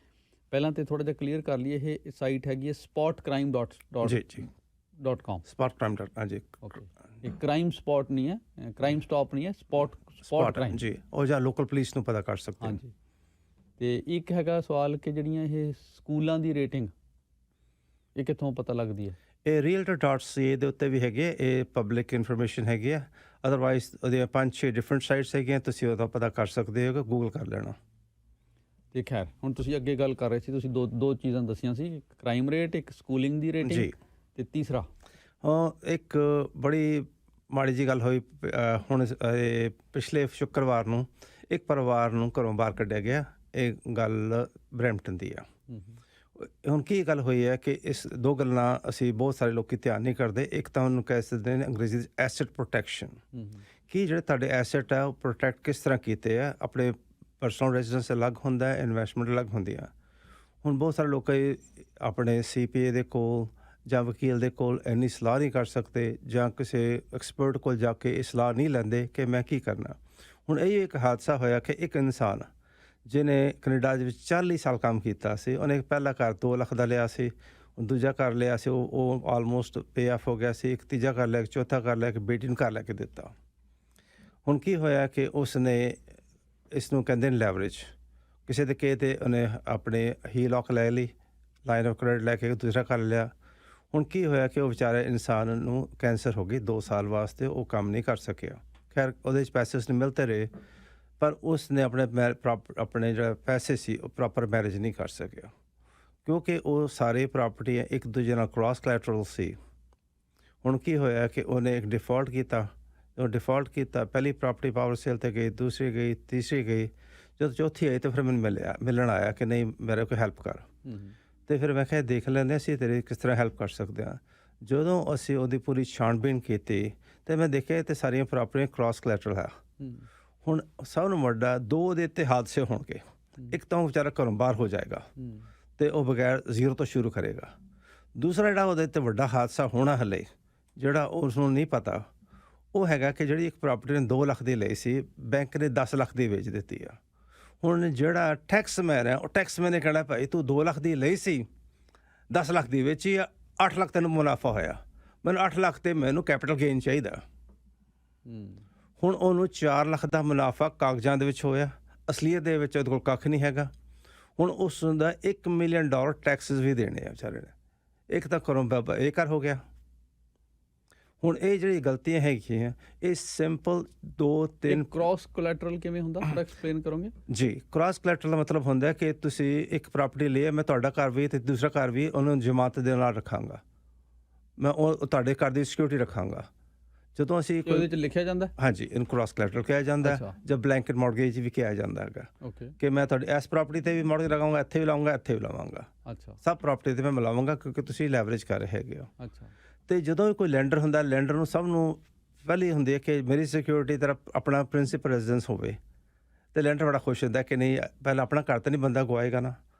ਪਹਿਲਾਂ ਤਾਂ ਥੋੜ੍ਹਾ ਜਿਹਾ ਕਲੀਅਰ ਕਰ ਲਈਏ, ਇਹ ਸਾਈਟ ਹੈਗੀ ਹੈ spotcrime.com।
spotcrime ਹਾਂਜੀ।
ਓਕੇ, ਇਹ ਕ੍ਰਾਈਮ ਸਪੌਟ ਨਹੀਂ ਹੈ, ਕ੍ਰਾਈਮ ਸਟਾਪ ਨਹੀਂ ਹੈ, ਸਪੌਟ ਕ੍ਰਾਈਮ
ਜੀ। ਉਹ ਜਾਂ ਲੋਕਲ ਪੁਲਿਸ ਨੂੰ ਪਤਾ ਕਰ ਸਕਦੇ।
ਹਾਂਜੀ। ਅਤੇ ਇੱਕ ਹੈਗਾ ਸਵਾਲ ਕਿ ਜਿਹੜੀਆਂ ਇਹ ਸਕੂਲਾਂ ਦੀ ਰੇਟਿੰਗ, ਇਹ ਕਿੱਥੋਂ ਪਤਾ ਲੱਗਦੀ ਹੈ?
ਇਹ realtor.ca ਦੇ ਉੱਤੇ ਵੀ ਹੈਗੇ। ਇਹ ਪਬਲਿਕ ਇਨਫੋਰਮੇਸ਼ਨ ਹੈਗੀ ਆ। ਅਦਰਵਾਈਜ਼ ਉਹਦੀਆਂ 5-6 ਡਿਫਰੈਂਟ ਸਾਈਟਸ ਹੈਗੀਆਂ, ਤੁਸੀਂ ਉਹਦਾ ਪਤਾ ਕਰ ਸਕਦੇ ਹੋ, ਗੂਗਲ ਕਰ ਲੈਣਾ।
ਅਤੇ ਖੈਰ ਹੁਣ ਤੁਸੀਂ ਅੱਗੇ ਗੱਲ ਕਰ ਰਹੇ ਸੀ, ਤੁਸੀਂ ਦੋ ਚੀਜ਼ਾਂ ਦੱਸੀਆਂ ਸੀ, ਇੱਕ ਕ੍ਰਾਈਮ ਰੇਟ, ਇੱਕ ਸਕੂਲਿੰਗ ਦੀ ਰੇਟਿੰਗ, ਅਤੇ ਤੀਸਰਾ
ਇੱਕ ਬੜੀ ਮਾੜੀ ਜਿਹੀ ਗੱਲ ਹੋਈ ਹੁਣ ਪਿਛਲੇ ਸ਼ੁੱਕਰਵਾਰ ਨੂੰ। ਇੱਕ ਪਰਿਵਾਰ ਨੂੰ ਘਰੋਂ ਬਾਹਰ ਕੱਢਿਆ ਗਿਆ। ਇਹ ਗੱਲ ਬਰੈਂਪਟਨ ਦੀ ਆ। ਹੁਣ ਕੀ ਗੱਲ ਹੋਈ ਹੈ ਕਿ ਇਸ 2 ਗੱਲਾਂ ਅਸੀਂ ਬਹੁਤ ਸਾਰੇ ਲੋਕ ਧਿਆਨ ਨਹੀਂ ਕਰਦੇ। ਇੱਕ ਤਾਂ ਉਹਨੂੰ ਕਹਿ ਸਕਦੇ ਨੇ ਅੰਗਰੇਜ਼ੀ ਵਿੱਚ ਐਸੈਟ ਪ੍ਰੋਟੈਕਸ਼ਨ, ਕਿ ਜਿਹੜੇ ਤੁਹਾਡੇ ਐਸੈਟ ਹੈ ਉਹ ਪ੍ਰੋਟੈਕਟ ਕਿਸ ਤਰ੍ਹਾਂ ਕੀਤੇ ਆ। ਆਪਣੇ ਪਰਸਨਲ ਰੈਜ਼ੀਡੈਂਸ ਅਲੱਗ ਹੁੰਦਾ, ਇਨਵੈਸਟਮੈਂਟ ਅਲੱਗ ਹੁੰਦੀ ਆ। ਹੁਣ ਬਹੁਤ ਸਾਰੇ ਲੋਕ ਆਪਣੇ CPA ਦੇ ਕੋਲ ਜਾਂ ਵਕੀਲ ਦੇ ਕੋਲ ਇੰਨੀ ਸਲਾਹ ਨਹੀਂ ਕਰ ਸਕਦੇ ਜਾਂ ਕਿਸੇ ਐਕਸਪਰਟ ਕੋਲ ਜਾ ਕੇ ਇਹ ਸਲਾਹ ਨਹੀਂ ਲੈਂਦੇ ਕਿ ਮੈਂ ਕੀ ਕਰਨਾ। ਹੁਣ ਇਹ ਇੱਕ ਹਾਦਸਾ ਹੋਇਆ ਕਿ ਇੱਕ ਇਨਸਾਨ ਜਿਹਨੇ ਕੈਨੇਡਾ ਦੇ ਵਿੱਚ 40 ਸਾਲ ਕੰਮ ਕੀਤਾ ਸੀ, ਉਹਨੇ ਪਹਿਲਾ ਘਰ 2 ਲੱਖ ਦਾ ਲਿਆ ਸੀ, ਦੂਜਾ ਘਰ ਲਿਆ ਸੀ, ਉਹ ਆਲਮੋਸਟ ਪੇ ਆਫ ਹੋ ਗਿਆ ਸੀ, ਇੱਕ ਤੀਜਾ ਘਰ ਲਿਆ, ਚੌਥਾ ਘਰ ਲਿਆ, ਕਿ ਬੇਟੀ ਨੂੰ ਘਰ ਲੈ ਕੇ ਦਿੱਤਾ। ਹੁਣ ਕੀ ਹੋਇਆ ਕਿ ਉਸਨੇ ਇਸ ਨੂੰ ਕਹਿੰਦੇ ਨੇ ਲੈਵਰੇਜ, ਕਿਸੇ ਦੇ ਕਹੇ 'ਤੇ ਉਹਨੇ ਆਪਣੇ ਹੀ ਲੋਕ ਲੈ ਲਈ, ਲਾਈਨ ਆਫ ਕ੍ਰੈਡਿਟ ਲੈ ਕੇ ਦੂਸਰਾ ਘਰ ਲਿਆ। ਹੁਣ ਕੀ ਹੋਇਆ ਕਿ ਉਹ ਵਿਚਾਰੇ ਇਨਸਾਨ ਨੂੰ ਕੈਂਸਰ ਹੋ ਗਈ, 2 ਸਾਲ ਵਾਸਤੇ ਉਹ ਕੰਮ ਨਹੀਂ ਕਰ ਸਕਿਆ। ਖੈਰ ਉਹਦੇ 'ਚ ਪੈਸੇ ਉਸਨੂੰ ਮਿਲਦੇ ਰਹੇ, ਪਰ ਉਸਨੇ ਆਪਣੇ ਜਿਹੜਾ ਪੈਸੇ ਸੀ ਉਹ ਪ੍ਰੋਪਰ ਮੈਨੇਜ ਨਹੀਂ ਕਰ ਸਕਿਆ, ਕਿਉਂਕਿ ਉਹ ਸਾਰੇ ਪ੍ਰਾਪਰਟੀਆਂ ਇੱਕ ਦੂਜੇ ਨਾਲ ਕ੍ਰਾਸ ਕੋਲੈਟਰਲ ਸੀ। ਹੁਣ ਕੀ ਹੋਇਆ ਕਿ ਉਹਨੇ ਇੱਕ ਡਿਫਾਲਟ ਕੀਤਾ। ਉਹ ਡਿਫਾਲਟ ਕੀਤਾ, ਪਹਿਲੀ ਪ੍ਰਾਪਰਟੀ ਪਾਵਰ ਸੇਲ 'ਤੇ ਗਈ, ਦੂਸਰੀ ਗਈ, ਤੀਸਰੀ ਗਈ, ਜਦੋਂ ਚੌਥੀ ਆਈ ਤਾਂ ਫਿਰ ਮੈਨੂੰ ਮਿਲਣ ਆਇਆ ਕਿ ਨਹੀਂ ਮੇਰੇ ਕੋਈ ਹੈਲਪ ਕਰ। ਅਤੇ ਫਿਰ ਮੈਂ ਕਿਹਾ ਦੇਖ ਲੈਂਦੇ ਅਸੀਂ ਤੇਰੀ ਕਿਸ ਤਰ੍ਹਾਂ ਹੈਲਪ ਕਰ ਸਕਦੇ ਹਾਂ। ਜਦੋਂ ਅਸੀਂ ਉਹਦੀ ਪੂਰੀ ਛਾਣਬੀਣ ਕੀਤੀ ਅਤੇ ਮੈਂ ਦੇਖਿਆ ਤੇ ਸਾਰੀਆਂ ਪ੍ਰਾਪਰਟੀਆਂ ਕ੍ਰਾਸ ਕੋਲੈਟਰਲ ਹੈ। ਹੁਣ ਸਭ ਨੂੰ ਵੱਡਾ 2 ਦੇ ਉੱਤੇ ਹਾਦਸੇ ਹੋਣਗੇ। ਇੱਕ ਤਾਂ ਉਹ ਵਿਚਾਰਾ ਘਰੋਂ ਬਾਹਰ ਹੋ ਜਾਏਗਾ ਅਤੇ ਉਹ ਬਗੈਰ ਜ਼ੀਰੋ ਤੋਂ ਸ਼ੁਰੂ ਕਰੇਗਾ। ਦੂਸਰਾ ਜਿਹੜਾ ਉਹਦੇ 'ਤੇ ਵੱਡਾ ਹਾਦਸਾ ਹੋਣਾ ਹਲੇ, ਜਿਹੜਾ ਉਸਨੂੰ ਨਹੀਂ ਪਤਾ, ਉਹ ਹੈਗਾ ਕਿ ਜਿਹੜੀ ਇੱਕ ਪ੍ਰਾਪਰਟੀ ਨੇ 2 ਲੱਖ ਦੀ ਲਈ ਸੀ, ਬੈਂਕ ਨੇ 10 ਲੱਖ ਦੀ ਵੇਚ ਦਿੱਤੀ ਆ। ਹੁਣ ਜਿਹੜਾ ਟੈਕਸਮੈਨ ਹੈ, ਉਹ ਟੈਕਸਮੈਨ ਨੇ ਕਹਿਣਾ ਭਾਈ ਤੂੰ 2 ਲੱਖ ਦੀ ਲਈ ਸੀ, 10 ਲੱਖ ਦੀ ਵੇਚੀ ਆ, 8 ਲੱਖ ਤੈਨੂੰ ਮੁਨਾਫਾ ਹੋਇਆ, ਮੈਨੂੰ 8 ਲੱਖ 'ਤੇ ਮੈਨੂੰ ਕੈਪੀਟਲ ਗੇਨ ਚਾਹੀਦਾ। ਹੁਣ ਉਹਨੂੰ 4 ਲੱਖ ਦਾ ਮੁਨਾਫਾ ਕਾਗਜ਼ਾਂ ਦੇ ਵਿੱਚ ਹੋਇਆ, ਅਸਲੀਅਤ ਦੇ ਵਿੱਚ ਉਹਦੇ ਕੋਲ ਕੱਖ ਨਹੀਂ ਹੈਗਾ। ਹੁਣ ਉਸ ਦਾ $1 ਮਿਲੀਅਨ ਟੈਕਸਿਸ ਵੀ ਦੇਣੇ ਆ ਵਿਚਾਰੇ ਨੇ। ਇੱਕ ਤਾਂ ਘਰੋਂ ਬੇਘਰ ਹੋ ਗਿਆ। ਹੁਣ ਇਹ ਜਿਹੜੀ ਗਲਤੀਆਂ ਹੈਗੀਆਂ, ਇਹ ਸਿੰਪਲ 2-3
ਕ੍ਰਾਸ ਕੋਲੈਟਰਲ ਕਿਵੇਂ ਹੁੰਦਾ, ਥੋੜਾ ਐਕਸਪਲੇਨ ਕਰੋਗੇ? ਜੀ,
ਕ੍ਰਾਸ ਕੋਲੈਟਰਲ ਦਾ ਮਤਲਬ ਹੁੰਦਾ ਕਿ ਤੁਸੀਂ ਇੱਕ ਪ੍ਰਾਪਰਟੀ ਲਈ ਹੈ, ਮੈਂ ਤੁਹਾਡਾ ਘਰ ਵੀ ਅਤੇ ਦੂਸਰਾ ਘਰ ਵੀ ਉਹਨੂੰ ਜ਼ਮਾਨਤ ਦੇ ਨਾਲ ਰੱਖਾਂਗਾ, ਮੈਂ ਉਹ ਤੁਹਾਡੇ ਘਰ ਦੀ ਸਿਕਿਉਰਿਟੀ ਰੱਖਾਂਗਾ। ਜਦੋਂ ਅਸੀਂ
ਉਹਦੇ 'ਚ ਲਿਖਿਆ ਜਾਂਦਾ?
ਹਾਂਜੀ, ਇਹਨੂੰ ਕ੍ਰਾਸ ਕੋਲੈਟਰਲ ਕਿਹਾ ਜਾਂਦਾ, ਜਾਂ ਬਲੈਂਕਟ ਮੌਰਗੇਜ ਵੀ ਕਿਹਾ ਜਾਂਦਾ ਹੈਗਾ ਕਿ ਮੈਂ ਤੁਹਾਡੀ ਇਸ ਪ੍ਰਾਪਰਟੀ 'ਤੇ ਵੀ ਮੌਰਗੇਜ ਲਗਾਊਂਗਾ, ਇੱਥੇ ਵੀ ਲਾਊਂਗਾ, ਇੱਥੇ ਵੀ ਲਾਵਾਂਗਾ। ਸਭ ਪ੍ਰਾਪਰਟੀ 'ਤੇ ਮੈਂ ਮਿਲਾਵਾਂਗਾ ਕਿਉਂਕਿ ਤੁਸੀਂ ਲੈਵਰੇਜ ਕਰ ਰਹੇ ਹੈਗੇ ਹੋ। ਅਤੇ ਜਦੋਂ ਵੀ ਕੋਈ ਲੈਂਡਰ ਹੁੰਦਾ, ਲੈਂਡਰ ਨੂੰ ਸਭ ਨੂੰ ਪਹਿਲੀ ਹੁੰਦੀ ਹੈ ਕਿ ਮੇਰੀ ਸਿਕਿਉਰਿਟੀ ਤਰ੍ਹਾਂ ਆਪਣਾ ਪ੍ਰਿੰਸੀਪਲ ਰੈਜ਼ੀਡੈਂਸ ਹੋਵੇ, ਅਤੇ ਲੈਂਡਰ ਬੜਾ ਖੁਸ਼ ਹੁੰਦਾ ਕਿ ਨਹੀਂ ਪਹਿਲਾਂ ਆਪਣਾ ਘਰ ਤਾਂ ਨਹੀਂ ਬੰਦਾ ਗਵਾਏਗਾ ਨਾ।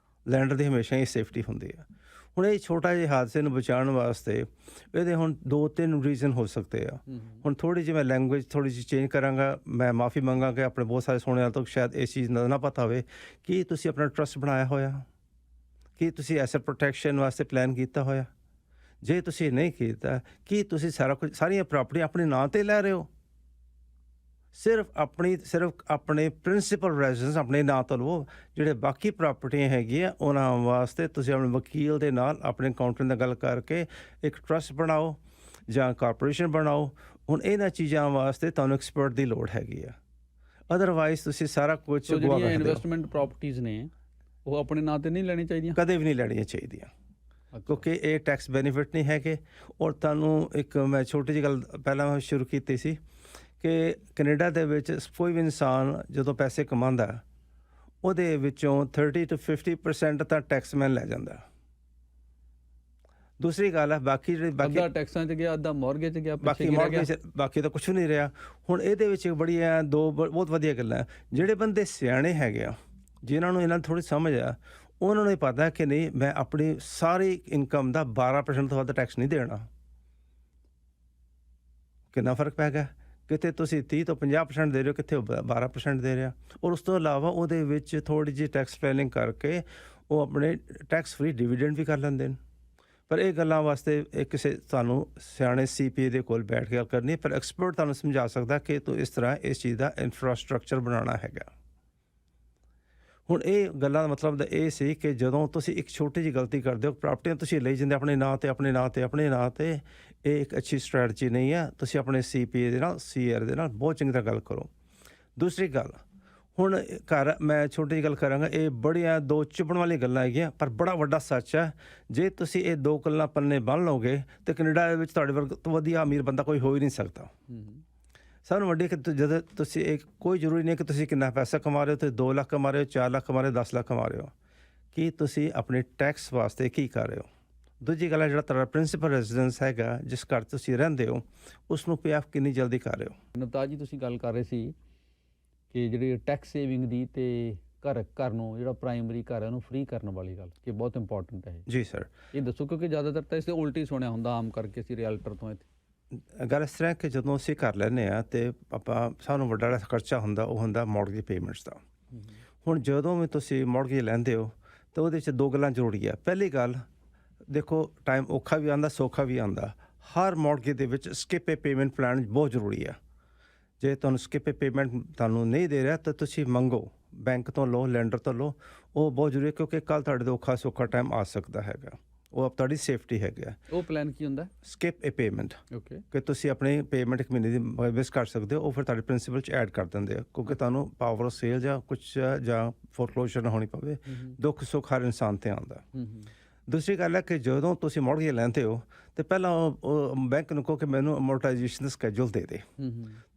ਲੈਂਡਰ ਦੀ ਹਮੇਸ਼ਾ ਹੀ ਸੇਫਟੀ ਹੁੰਦੀ ਹੈ। ਹੁਣ ਇਹ ਛੋਟਾ ਜਿਹੇ ਹਾਦਸੇ ਨੂੰ ਬਚਾਉਣ ਵਾਸਤੇ ਇਹਦੇ ਹੁਣ 2-3 ਰੀਜ਼ਨ ਹੋ ਸਕਦੇ ਆ। ਹੁਣ ਥੋੜ੍ਹੀ ਜਿਹੀ ਮੈਂ ਲੈਂਗੁਏਜ ਥੋੜ੍ਹੀ ਜਿਹੀ ਚੇਂਜ ਕਰਾਂਗਾ, ਮੈਂ ਮਾफ़ੀ ਮੰਗਾਂਗਾ ਆਪਣੇ ਬਹੁਤ ਸਾਰੇ ਸੁਣਨ ਵਾਲਿਆਂ ਤੋਂ, ਸ਼ਾਇਦ ਇਸ ਚੀਜ਼ ਦਾ ਨਾ ਪਤਾ ਹੋਵੇ। ਕੀ ਤੁਸੀਂ ਆਪਣਾ ਟਰੱਸਟ ਬਣਾਇਆ ਹੋਇਆ? ਕੀ ਤੁਸੀਂ ਐਸੈਟ ਪ੍ਰੋਟੈਕਸ਼ਨ ਵਾਸਤੇ ਪਲਾਨ ਕੀਤਾ ਹੋਇਆ? ਜੇ ਤੁਸੀਂ ਨਹੀਂ ਕੀਤਾ, ਕੀ ਤੁਸੀਂ ਸਾਰੀਆਂ ਪ੍ਰਾਪਰਟੀਆਂ ਆਪਣੇ ਨਾਂ 'ਤੇ ਲੈ ਰਹੇ ਹੋ? ਸਿਰਫ ਆਪਣੇ ਪ੍ਰਿੰਸੀਪਲ ਰੈਜ਼ੀਡੈਂਸ ਆਪਣੇ ਨਾਂ ਤੋਂ ਲਵੋ। ਜਿਹੜੇ ਬਾਕੀ ਪ੍ਰਾਪਰਟੀਆਂ ਹੈਗੀਆਂ ਉਹਨਾਂ ਵਾਸਤੇ ਤੁਸੀਂ ਆਪਣੇ ਵਕੀਲ ਦੇ ਨਾਲ ਆਪਣੇ ਅਕਾਊਂਟੈਂਟ ਨਾਲ ਗੱਲ ਕਰਕੇ ਇੱਕ ਟਰੱਸਟ ਬਣਾਓ ਜਾਂ ਕਾਰਪੋਰੇਸ਼ਨ ਬਣਾਓ। ਹੁਣ ਇਹਨਾਂ ਚੀਜ਼ਾਂ ਵਾਸਤੇ ਤੁਹਾਨੂੰ ਐਕਸਪਰਟ ਦੀ ਲੋੜ ਹੈਗੀ ਆ, ਅਦਰਵਾਈਜ਼ ਤੁਸੀਂ ਸਾਰਾ ਕੁਝ
ਜਿਹੜੀਆਂ ਇਨਵੈਸਟਮੈਂਟ ਪ੍ਰਾਪਰਟੀਜ਼ ਨੇ ਉਹ ਆਪਣੇ ਨਾਂ 'ਤੇ ਨਹੀਂ ਲੈਣੀਆਂ ਚਾਹੀਦੀਆਂ,
ਕਦੇ ਵੀ ਨਹੀਂ ਲੈਣੀਆਂ ਚਾਹੀਦੀਆਂ, ਕਿਉਂਕਿ ਇਹ ਟੈਕਸ ਬੈਨੀਫਿਟ ਨਹੀਂ ਹੈਗੇ। ਔਰ ਤੁਹਾਨੂੰ ਇੱਕ ਮੈਂ ਛੋਟੀ ਜਿਹੀ ਗੱਲ ਪਹਿਲਾਂ ਸ਼ੁਰੂ ਕੀਤੀ ਸੀ ਕਿ ਕੈਨੇਡਾ ਦੇ ਵਿੱਚ ਕੋਈ ਵੀ ਇਨਸਾਨ ਜਦੋਂ ਪੈਸੇ ਕਮਾਉਂਦਾ ਉਹਦੇ ਵਿੱਚੋਂ 30 to 50% ਤਾਂ ਟੈਕਸਮੈਨ ਲੈ ਜਾਂਦਾ। ਦੂਸਰੀ ਗੱਲ ਹੈ ਬਾਕੀ
ਅੱਧਾ ਟੈਕਸਾਂ 'ਚ ਗਿਆ, ਅੱਧਾ ਮੌਰਗੇਜ 'ਚ ਗਿਆ,
ਬਾਕੀ ਤਾਂ ਕੁਛ ਨਹੀਂ ਰਿਹਾ। ਹੁਣ ਇਹਦੇ ਵਿੱਚ ਬੜੀਆਂ 2 ਬਹੁਤ ਵਧੀਆ ਗੱਲਾਂ। ਜਿਹੜੇ ਬੰਦੇ ਸਿਆਣੇ ਹੈਗੇ ਆ, ਜਿਨ੍ਹਾਂ ਨੂੰ ਇਹਨਾਂ ਦੀ ਥੋੜ੍ਹੀ ਸਮਝ ਆ, ਉਹਨਾਂ ਨੂੰ ਇਹ ਪਤਾ ਕਿ ਨਹੀਂ ਮੈਂ ਆਪਣੀ ਸਾਰੀ ਇਨਕਮ ਦਾ 12% ਤੋਂ ਵੱਧ ਟੈਕਸ ਨਹੀਂ ਦੇਣਾ। ਕਿੰਨਾ ਫਰਕ ਪੈ ਗਿਆ? ਕਿਤੇ ਤੁਸੀਂ 30 ਤੋਂ 50% ਦੇ ਰਹੇ ਹੋ, ਕਿੱਥੇ 12% ਦੇ ਰਿਹਾ। ਔਰ ਉਸ ਤੋਂ ਇਲਾਵਾ ਉਹਦੇ ਵਿੱਚ ਥੋੜ੍ਹੀ ਜਿਹੀ ਟੈਕਸ ਪਲੈਨਿੰਗ ਕਰਕੇ ਉਹ ਆਪਣੇ ਟੈਕਸ ਫਰੀ ਡਿਵੀਡੈਂਡ ਵੀ ਕਰ ਲੈਂਦੇ ਨੇ। ਪਰ ਇਹ ਗੱਲਾਂ ਵਾਸਤੇ ਕਿਸੇ ਤੁਹਾਨੂੰ ਸਿਆਣੇ CPA ਦੇ ਕੋਲ ਬੈਠ ਕੇ ਗੱਲ ਕਰਨੀ, ਪਰ ਐਕਸਪਰਟ ਤੁਹਾਨੂੰ ਸਮਝਾ ਸਕਦਾ ਕਿ ਤੂੰ ਇਸ ਤਰ੍ਹਾਂ ਇਸ ਚੀਜ਼ ਦਾ ਇਨਫਰਾਸਟਰਕਚਰ ਬਣਾਉਣਾ ਹੈਗਾ। ਹੁਣ ਇਹ ਗੱਲਾਂ ਦਾ ਮਤਲਬ ਇਹ ਸੀ ਕਿ ਜਦੋਂ ਤੁਸੀਂ ਇੱਕ ਛੋਟੀ ਜਿਹੀ ਗਲਤੀ ਕਰਦੇ ਹੋ, ਪ੍ਰਾਪਰਟੀਆਂ ਤੁਸੀਂ ਲਈ ਜਾਂਦੇ ਆਪਣੇ ਨਾਂ 'ਤੇ, ਇਹ ਇੱਕ ਅੱਛੀ ਸਟ੍ਰੈਟਜੀ ਨਹੀਂ ਹੈ। ਤੁਸੀਂ ਆਪਣੇ CPA ਦੇ ਨਾਲ, CR ਦੇ ਨਾਲ ਬਹੁਤ ਚੰਗੀ ਤਰ੍ਹਾਂ ਗੱਲ ਕਰੋ। ਦੂਸਰੀ ਗੱਲ, ਹੁਣ ਮੈਂ ਛੋਟੀ ਜਿਹੀ ਗੱਲ ਕਰਾਂਗਾ, ਇਹ ਬੜੀਆਂ 2 ਚੁੱਭਣ ਵਾਲੀਆਂ ਗੱਲਾਂ ਹੈਗੀਆਂ, ਪਰ ਬੜਾ ਵੱਡਾ ਸੱਚ ਹੈ। ਜੇ ਤੁਸੀਂ ਇਹ 2 ਗੱਲਾਂ ਪੰਨੇ ਬੰਨ੍ਹ ਲਓਗੇ ਤਾਂ ਕੈਨੇਡਾ ਦੇ ਵਿੱਚ ਤੁਹਾਡੇ ਵਰਗਾ ਤੋਂ ਵਧੀਆ ਅਮੀਰ ਬੰਦਾ ਕੋਈ ਹੋ ਹੀ ਨਹੀਂ ਸਕਦਾ। ਸਭ ਨੂੰ ਵੱਡੀ ਕਿ ਜਦੋਂ ਤੁਸੀਂ ਕੋਈ ਜ਼ਰੂਰੀ ਨਹੀਂ ਕਿ ਤੁਸੀਂ ਕਿੰਨਾ ਪੈਸਾ ਕਮਾ ਰਹੇ ਹੋ, ਤੁਸੀਂ 2 ਲੱਖ ਕਮਾ ਰਹੇ ਹੋ, 4 ਲੱਖ ਕਮਾ ਰਹੇ ਹੋ, 10 ਲੱਖ ਕਮਾ ਰਹੇ ਹੋ। ਕੀ ਤੁਸੀਂ ਆਪਣੇ ਟੈਕਸ ਵਾਸਤੇ ਕੀ ਕਰ ਰਹੇ ਹੋ? ਦੂਜੀ ਗੱਲ ਹੈ ਜਿਹੜਾ ਤੁਹਾਡਾ ਪ੍ਰਿੰਸੀਪਲ ਰੈਜ਼ੀਡੈਂਸ ਹੈਗਾ, ਜਿਸ ਘਰ ਤੁਸੀਂ ਰਹਿੰਦੇ ਹੋ, ਉਸ ਨੂੰ ਪੇ ਆਫ ਕਿੰਨੀ ਜਲਦੀ ਕਰ ਰਹੇ ਹੋ?
ਨਵਤਾਜ ਜੀ, ਤੁਸੀਂ ਗੱਲ ਕਰ ਰਹੇ ਸੀ ਕਿ ਜਿਹੜੀ ਟੈਕਸ ਸੇਵਿੰਗ ਦੀ ਅਤੇ ਘਰ ਨੂੰ ਜਿਹੜਾ ਪ੍ਰਾਇਮਰੀ ਘਰ ਹੈ ਉਹਨੂੰ ਫ੍ਰੀ ਕਰਨ ਵਾਲੀ ਗੱਲ ਕਿ ਬਹੁਤ ਇੰਪੋਰਟੈਂਟ ਹੈ
ਜੀ ਸਰ।
ਇਹ ਦੱਸੋ ਕਿਉਂਕਿ ਜ਼ਿਆਦਾਤਰ ਤਾਂ ਇਸੇ ਉਲਟੀ ਸੁਣਿਆ ਹੁੰਦਾ ਆਮ ਕਰਕੇ ਅਸੀਂ ਰੀਅਲਟਰ ਤੋਂ ਇੱਥੇ।
ਗੱਲ ਇਸ ਤਰ੍ਹਾਂ ਕਿ ਜਦੋਂ ਅਸੀਂ ਕਰ ਲੈਂਦੇ ਹਾਂ ਅਤੇ ਸਾਨੂੰ ਵੱਡਾ ਜਿਹੜਾ ਖਰਚਾ ਹੁੰਦਾ ਉਹ ਹੁੰਦਾ ਮੌਰਗੇਜ ਪੇਮੈਂਟਸ ਦਾ। ਹੁਣ ਜਦੋਂ ਵੀ ਤੁਸੀਂ ਮੌਰਗੇਜ ਲੈਂਦੇ ਹੋ ਤਾਂ ਉਹਦੇ 'ਚ ਦੋ ਗੱਲਾਂ ਜ਼ਰੂਰੀ ਆ। ਪਹਿਲੀ ਗੱਲ ਦੇਖੋ, ਟਾਈਮ ਔਖਾ ਵੀ ਆਉਂਦਾ ਸੌਖਾ ਵੀ ਆਉਂਦਾ। ਹਰ ਮੌਰਗੇਜ ਦੇ ਵਿੱਚ ਸਕਿਪ ਏ ਪੇਮੈਂਟ ਪਲਾਨ ਬਹੁਤ ਜ਼ਰੂਰੀ ਆ। ਜੇ ਤੁਹਾਨੂੰ ਸਕਿਪ ਏ ਪੇਮੈਂਟ ਤੁਹਾਨੂੰ ਨਹੀਂ ਦੇ ਰਿਹਾ ਤਾਂ ਤੁਸੀਂ ਮੰਗੋ, ਬੈਂਕ ਤੋਂ ਲਓ, ਲੈਂਡਰ ਤੋਂ ਲਓ। ਉਹ ਬਹੁਤ ਜ਼ਰੂਰੀ ਹੈ ਕਿਉਂਕਿ ਕੱਲ੍ਹ ਤੁਹਾਡੇ ਤੋਂ ਔਖਾ ਸੌਖਾ ਟਾਈਮ ਆ ਸਕਦਾ ਹੈਗਾ। ਉਹ ਤੁਹਾਡੀ ਸੇਫਟੀ ਹੈਗਾ।
ਉਹ ਪਲਾਨ ਕੀ ਹੁੰਦਾ?
Skip A payment.
ਓਕੇ। ਕਿ
ਤੁਸੀਂ ਆਪਣੀ ਪੇਮੈਂਟ 1 ਮਹੀਨੇ ਦੀ ਮਿਸ ਕਰ ਸਕਦੇ ਹੋ, ਉਹ ਫਿਰ ਤੁਹਾਡੇ ਪ੍ਰਿੰਸੀਪਲ 'ਚ ਐਡ ਕਰ ਦਿੰਦੇ ਆ ਕਿਉਂਕਿ ਤੁਹਾਨੂੰ ਪਾਵਰ ਆਫ ਸੇਲ ਜਾਂ ਕੁਛ ਜਾਂ ਫੋਰਕਲੋਜ਼ਰ ਨਾ ਹੋਣੀ ਪਵੇ। ਦੁੱਖ ਸੁੱਖ ਹਰ ਇਨਸਾਨ 'ਤੇ ਆਉਂਦਾ। ਦੂਸਰੀ ਗੱਲ ਹੈ ਕਿ ਜਦੋਂ ਤੁਸੀਂ ਮੌਰਗੇਜ ਲੈਂਦੇ ਹੋ ਤਾਂ ਪਹਿਲਾਂ ਉਹ ਬੈਂਕ ਨੂੰ ਕਹੋ ਕਿ ਮੈਨੂੰ ਅਮੋਰਟਾਈਜੇਸ਼ਨ ਦਾ ਸਕੈਜੂਲ ਦੇ ਦੇ।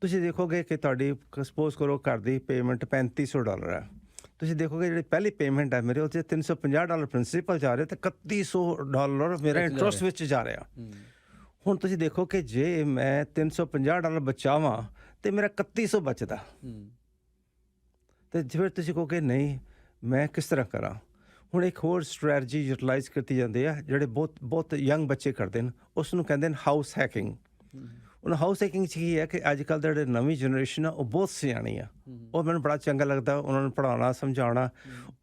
ਤੁਸੀਂ ਦੇਖੋਗੇ ਕਿ ਤੁਹਾਡੀ ਸਪੋਜ਼ ਕਰੋ ਘਰ ਦੀ ਪੇਮੈਂਟ $3500 ਹੈ। ਤੁਸੀਂ ਦੇਖੋਗੇ ਜਿਹੜੀ ਪਹਿਲੀ ਪੇਮੈਂਟ ਹੈ ਮੇਰੇ ਉਹ 'ਚ $350 ਪ੍ਰਿੰਸੀਪਲ ਜਾ ਰਿਹਾ ਅਤੇ $3100 ਮੇਰਾ ਇੰਟਰਸਟ ਵਿੱਚ ਜਾ ਰਿਹਾ। ਹੁਣ ਤੁਸੀਂ ਦੇਖੋ ਕਿ ਜੇ ਮੈਂ $350 ਬਚਾਵਾਂ ਤਾਂ ਮੇਰਾ 3100 ਬਚਦਾ। ਅਤੇ ਫਿਰ ਤੁਸੀਂ ਕਹੋਗੇ ਨਹੀਂ ਮੈਂ ਕਿਸ ਤਰ੍ਹਾਂ ਕਰਾਂ। ਹੁਣ ਇੱਕ ਹੋਰ ਸਟ੍ਰੈਟਜੀ ਯੂਟੀਲਾਈਜ਼ ਕੀਤੀ ਜਾਂਦੀ ਹੈ ਜਿਹੜੇ ਬਹੁਤ ਯੰਗ ਬੱਚੇ ਕਰਦੇ ਨੇ, ਉਸ ਨੂੰ ਕਹਿੰਦੇ ਨੇ ਹਾਊਸ ਹੈਕਿੰਗ। ਹੁਣ ਹਾਊਸ ਹੈਕਿੰਗ 'ਚ ਕੀ ਹੈ ਕਿ ਅੱਜ ਕੱਲ੍ਹ ਦੇ ਜਿਹੜੇ ਨਵੀਂ ਜਨਰੇਸ਼ਨ ਆ ਉਹ ਬਹੁਤ ਸਿਆਣੀ ਆ। ਉਹ ਮੈਨੂੰ ਬੜਾ ਚੰਗਾ ਲੱਗਦਾ ਉਹਨਾਂ ਨੂੰ ਪੜ੍ਹਾਉਣਾ ਸਮਝਾਉਣਾ।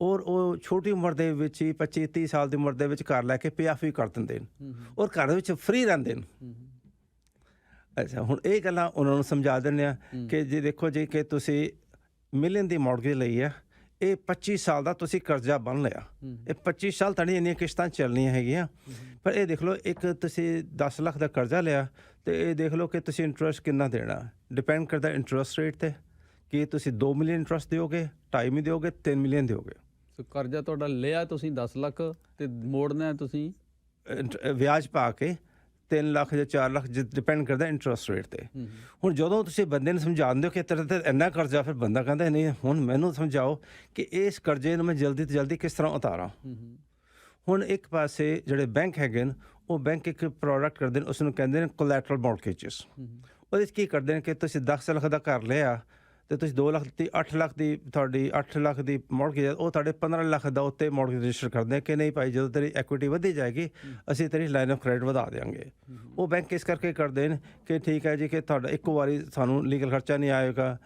ਔਰ ਉਹ ਛੋਟੀ ਉਮਰ ਦੇ ਵਿੱਚ ਹੀ 25-30 ਸਾਲ ਦੀ ਉਮਰ ਦੇ ਵਿੱਚ ਘਰ ਲੈ ਕੇ ਪੇਆਫ ਵੀ ਕਰ ਦਿੰਦੇ ਨੇ ਔਰ ਘਰ ਦੇ ਵਿੱਚ ਫ੍ਰੀ ਰਹਿੰਦੇ ਨੇ। ਅੱਛਾ, ਹੁਣ ਇਹ ਗੱਲਾਂ ਉਹਨਾਂ ਨੂੰ ਸਮਝਾ ਦਿੰਦੇ ਆ ਕਿ ਜੇ ਦੇਖੋ ਜੀ ਕਿ ਤੁਸੀਂ ਮਿਲੀਅਨ ਦੀ ਮੌਰਗੇਜ ਲਈ ਆ, ਇਹ 25 ਸਾਲ ਦਾ ਤੁਸੀਂ ਕਰਜ਼ਾ ਬੰਨ ਲਿਆ। ਇਹ 25 ਸਾਲ ਤੁਹਾਡੀ ਇੰਨੀਆਂ ਕਿਸ਼ਤਾਂ ਚੱਲਣੀਆਂ ਹੈਗੀਆਂ। ਪਰ ਇਹ ਦੇਖ ਲਓ ਇੱਕ ਤੁਸੀਂ 10 ਲੱਖ ਦਾ ਕਰਜ਼ਾ ਲਿਆ ਅਤੇ ਇਹ ਦੇਖ ਲਓ ਕਿ ਤੁਸੀਂ ਇੰਟਰਸਟ ਕਿੰਨਾ ਦੇਣਾ। ਡਿਪੈਂਡ ਕਰਦਾ ਇੰਟਰਸਟ ਰੇਟ 'ਤੇ ਕਿ ਤੁਸੀਂ 2 ਮਿਲੀਅਨ ਇੰਟਰਸਟ ਦਿਓਗੇ, 2.5 ਵੀ ਦਿਓਗੇ, 3 ਮਿਲੀਅਨ ਦਿਓਗੇ।
ਸੋ ਕਰਜ਼ਾ ਤੁਹਾਡਾ ਲਿਆ ਤੁਸੀਂ 10 ਲੱਖ ਅਤੇ ਮੋੜਨਾ ਤੁਸੀਂ
ਵਿਆਜ ਪਾ ਕੇ 3 ਲੱਖ ਜਾਂ 4 ਲੱਖ ਡਿਪੈਂਡ ਕਰਦਾ ਇੰਟਰਸਟ ਰੇਟ 'ਤੇ। ਹੁਣ ਜਦੋਂ ਤੁਸੀਂ ਬੰਦੇ ਨੂੰ ਸਮਝਾਉਂਦੇ ਹੋ ਕਿ ਤੇਰੇ 'ਤੇ ਇੰਨਾ ਕਰਜ਼ਾ, ਫਿਰ ਬੰਦਾ ਕਹਿੰਦਾ ਨਹੀਂ ਹੁਣ ਮੈਨੂੰ ਸਮਝਾਓ ਕਿ ਇਸ ਕਰਜ਼ੇ ਨੂੰ ਮੈਂ ਜਲਦੀ ਤੋਂ ਜਲਦੀ ਕਿਸ ਤਰ੍ਹਾਂ ਉਤਾਰਾਂ। ਹੁਣ ਇੱਕ ਪਾਸੇ ਜਿਹੜੇ ਬੈਂਕ ਹੈਗੇ ਨੇ ਉਹ ਬੈਂਕ ਇੱਕ ਪ੍ਰੋਡਕਟ ਕਰਦੇ ਨੇ, ਉਸ ਨੂੰ ਕਹਿੰਦੇ ਨੇ ਕੋਲੈਟਰਲ ਮੌਰਗੇਜਸ। ਉਹਦੇ 'ਚ ਕੀ ਕਰਦੇ ਨੇ ਕਿ ਤੁਸੀਂ 10 ਲੱਖ ਦਾ ਘਰ ਲਿਆ ਅਤੇ ਤੁਸੀਂ 2 ਲੱਖ ਦੀ 8 ਲੱਖ ਦੀ ਤੁਹਾਡੀ 8 ਲੱਖ ਦੀ ਮੌਰਗੇਜ ਉਹ ਤੁਹਾਡੇ 15 ਲੱਖ ਦਾ ਉੱਤੇ ਮੌਰਗੇਜ ਰਜਿਸਟਰ ਕਰਦੇ ਕਿ ਨਹੀਂ ਭਾਈ ਜਦੋਂ ਤੇਰੀ ਐਕੁਇਟੀ ਵਧੀ ਜਾਏਗੀ ਅਸੀਂ ਤੇਰੀ ਲਾਈਨ ਆਫ ਕ੍ਰੈਡਿਟ ਵਧਾ ਦਿਆਂਗੇ। ਉਹ ਬੈਂਕ ਇਸ ਕਰਕੇ ਕਰਦੇ ਨੇ ਕਿ ਠੀਕ ਹੈ ਜੀ ਕਿ ਤੁਹਾਡਾ ਇੱਕੋ ਵਾਰੀ ਸਾਨੂੰ ਲੀਗਲ ਖਰਚਾ ਨਹੀਂ ਆਏਗਾ,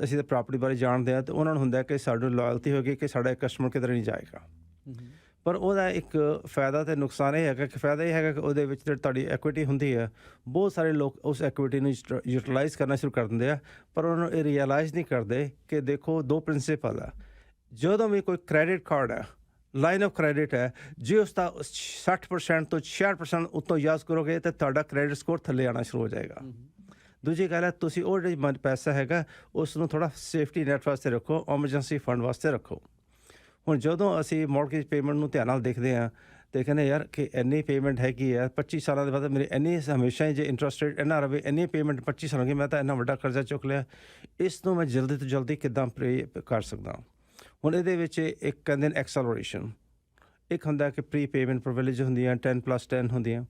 ਅਸੀਂ ਤਾਂ ਪ੍ਰਾਪਰਟੀ ਬਾਰੇ ਜਾਣਦੇ ਹਾਂ ਅਤੇ ਉਹਨਾਂ ਨੂੰ ਹੁੰਦਾ ਕਿ ਸਾਡੀ ਲਾਇਲਟੀ ਹੋਏਗੀ ਕਿ ਸਾਡਾ ਕਸਟਮਰ ਕਿਧਰ ਨਹੀਂ ਜਾਏਗਾ। ਪਰ ਉਹਦਾ ਇੱਕ ਫਾਇਦਾ ਅਤੇ ਨੁਕਸਾਨ ਇਹ ਹੈਗਾ ਕਿ ਫਾਇਦਾ ਇਹ ਹੈਗਾ ਕਿ ਉਹਦੇ ਵਿੱਚ ਜਿਹੜੀ ਤੁਹਾਡੀ ਐਕੁਇਟੀ ਹੁੰਦੀ ਹੈ ਬਹੁਤ ਸਾਰੇ ਲੋਕ ਉਸ ਐਕੁਇਟੀ ਨੂੰ ਯੂਟੀਲਾਈਜ਼ ਕਰਨਾ ਸ਼ੁਰੂ ਕਰ ਦਿੰਦੇ ਆ। ਪਰ ਉਹਨਾਂ ਨੂੰ ਇਹ ਰਿਅਲਾਈਜ਼ ਨਹੀਂ ਕਰਦੇ ਕਿ ਦੇਖੋ ਦੋ ਪ੍ਰਿੰਸੀਪਲ ਆ। ਜਦੋਂ ਵੀ ਕੋਈ ਕ੍ਰੈਡਿਟ ਕਾਰਡ ਹੈ, ਲਾਈਨ ਆਫ ਕ੍ਰੈਡਿਟ ਹੈ, ਜੇ ਉਸ ਦਾ 60% ਤੋਂ 66% ਉੱਤੋਂ ਯਾਦ ਕਰੋਗੇ ਤਾਂ ਤੁਹਾਡਾ ਕ੍ਰੈਡਿਟ ਸਕੋਰ ਥੱਲੇ ਆਉਣਾ ਸ਼ੁਰੂ ਹੋ ਜਾਏਗਾ। ਦੂਜੀ ਗੱਲ ਹੈ ਤੁਸੀਂ ਉਹ ਜਿਹੜੀ ਪੈਸਾ ਹੈਗਾ ਉਸ ਨੂੰ ਥੋੜ੍ਹਾ ਸੇਫਟੀ ਨੈਟ ਵਾਸਤੇ ਰੱਖੋ, ਐਮਰਜੈਂਸੀ ਫੰਡ ਵਾਸਤੇ ਰੱਖੋ। ਹੁਣ ਜਦੋਂ ਅਸੀਂ ਮੌਰਗੇਜ ਪੇਮੈਂਟ ਨੂੰ ਧਿਆਨ ਨਾਲ ਦੇਖਦੇ ਹਾਂ ਅਤੇ ਕਹਿੰਦੇ ਯਾਰ ਕਿ ਇੰਨੀ ਪੇਮੈਂਟ ਹੈਗੀ ਹੈ 25 ਸਾਲਾਂ ਦੇ ਬਾਅਦ ਮੇਰੀ ਇੰਨੀ ਹਮੇਸ਼ਾ ਹੀ ਜੇ ਇੰਟਰਸਟ ਰੇਟ ਇੰਨਾ ਰਵੇ ਇੰਨੀ ਪੇਮੈਂਟ 25 ਸਾਲਾਂ ਦੀ ਮੈਂ ਤਾਂ ਇੰਨਾ ਵੱਡਾ ਕਰਜ਼ਾ ਚੁੱਕ ਲਿਆ, ਇਸ ਨੂੰ ਮੈਂ ਜਲਦੀ ਤੋਂ ਜਲਦੀ ਕਿੱਦਾਂ ਪੇ ਕਰ ਸਕਦਾ। ਹੁਣ ਇਹਦੇ ਵਿੱਚ ਇੱਕ ਕਹਿੰਦੇ ਨੇ ਐਕਸਲਰੇਸ਼ਨ, ਇੱਕ ਹੁੰਦਾ ਕਿ ਪ੍ਰੀ ਪੇਮੈਂਟ ਪ੍ਰਿਵਿਲੇਜ ਹੁੰਦੀਆਂ 10+10 ਹੁੰਦੀਆਂ।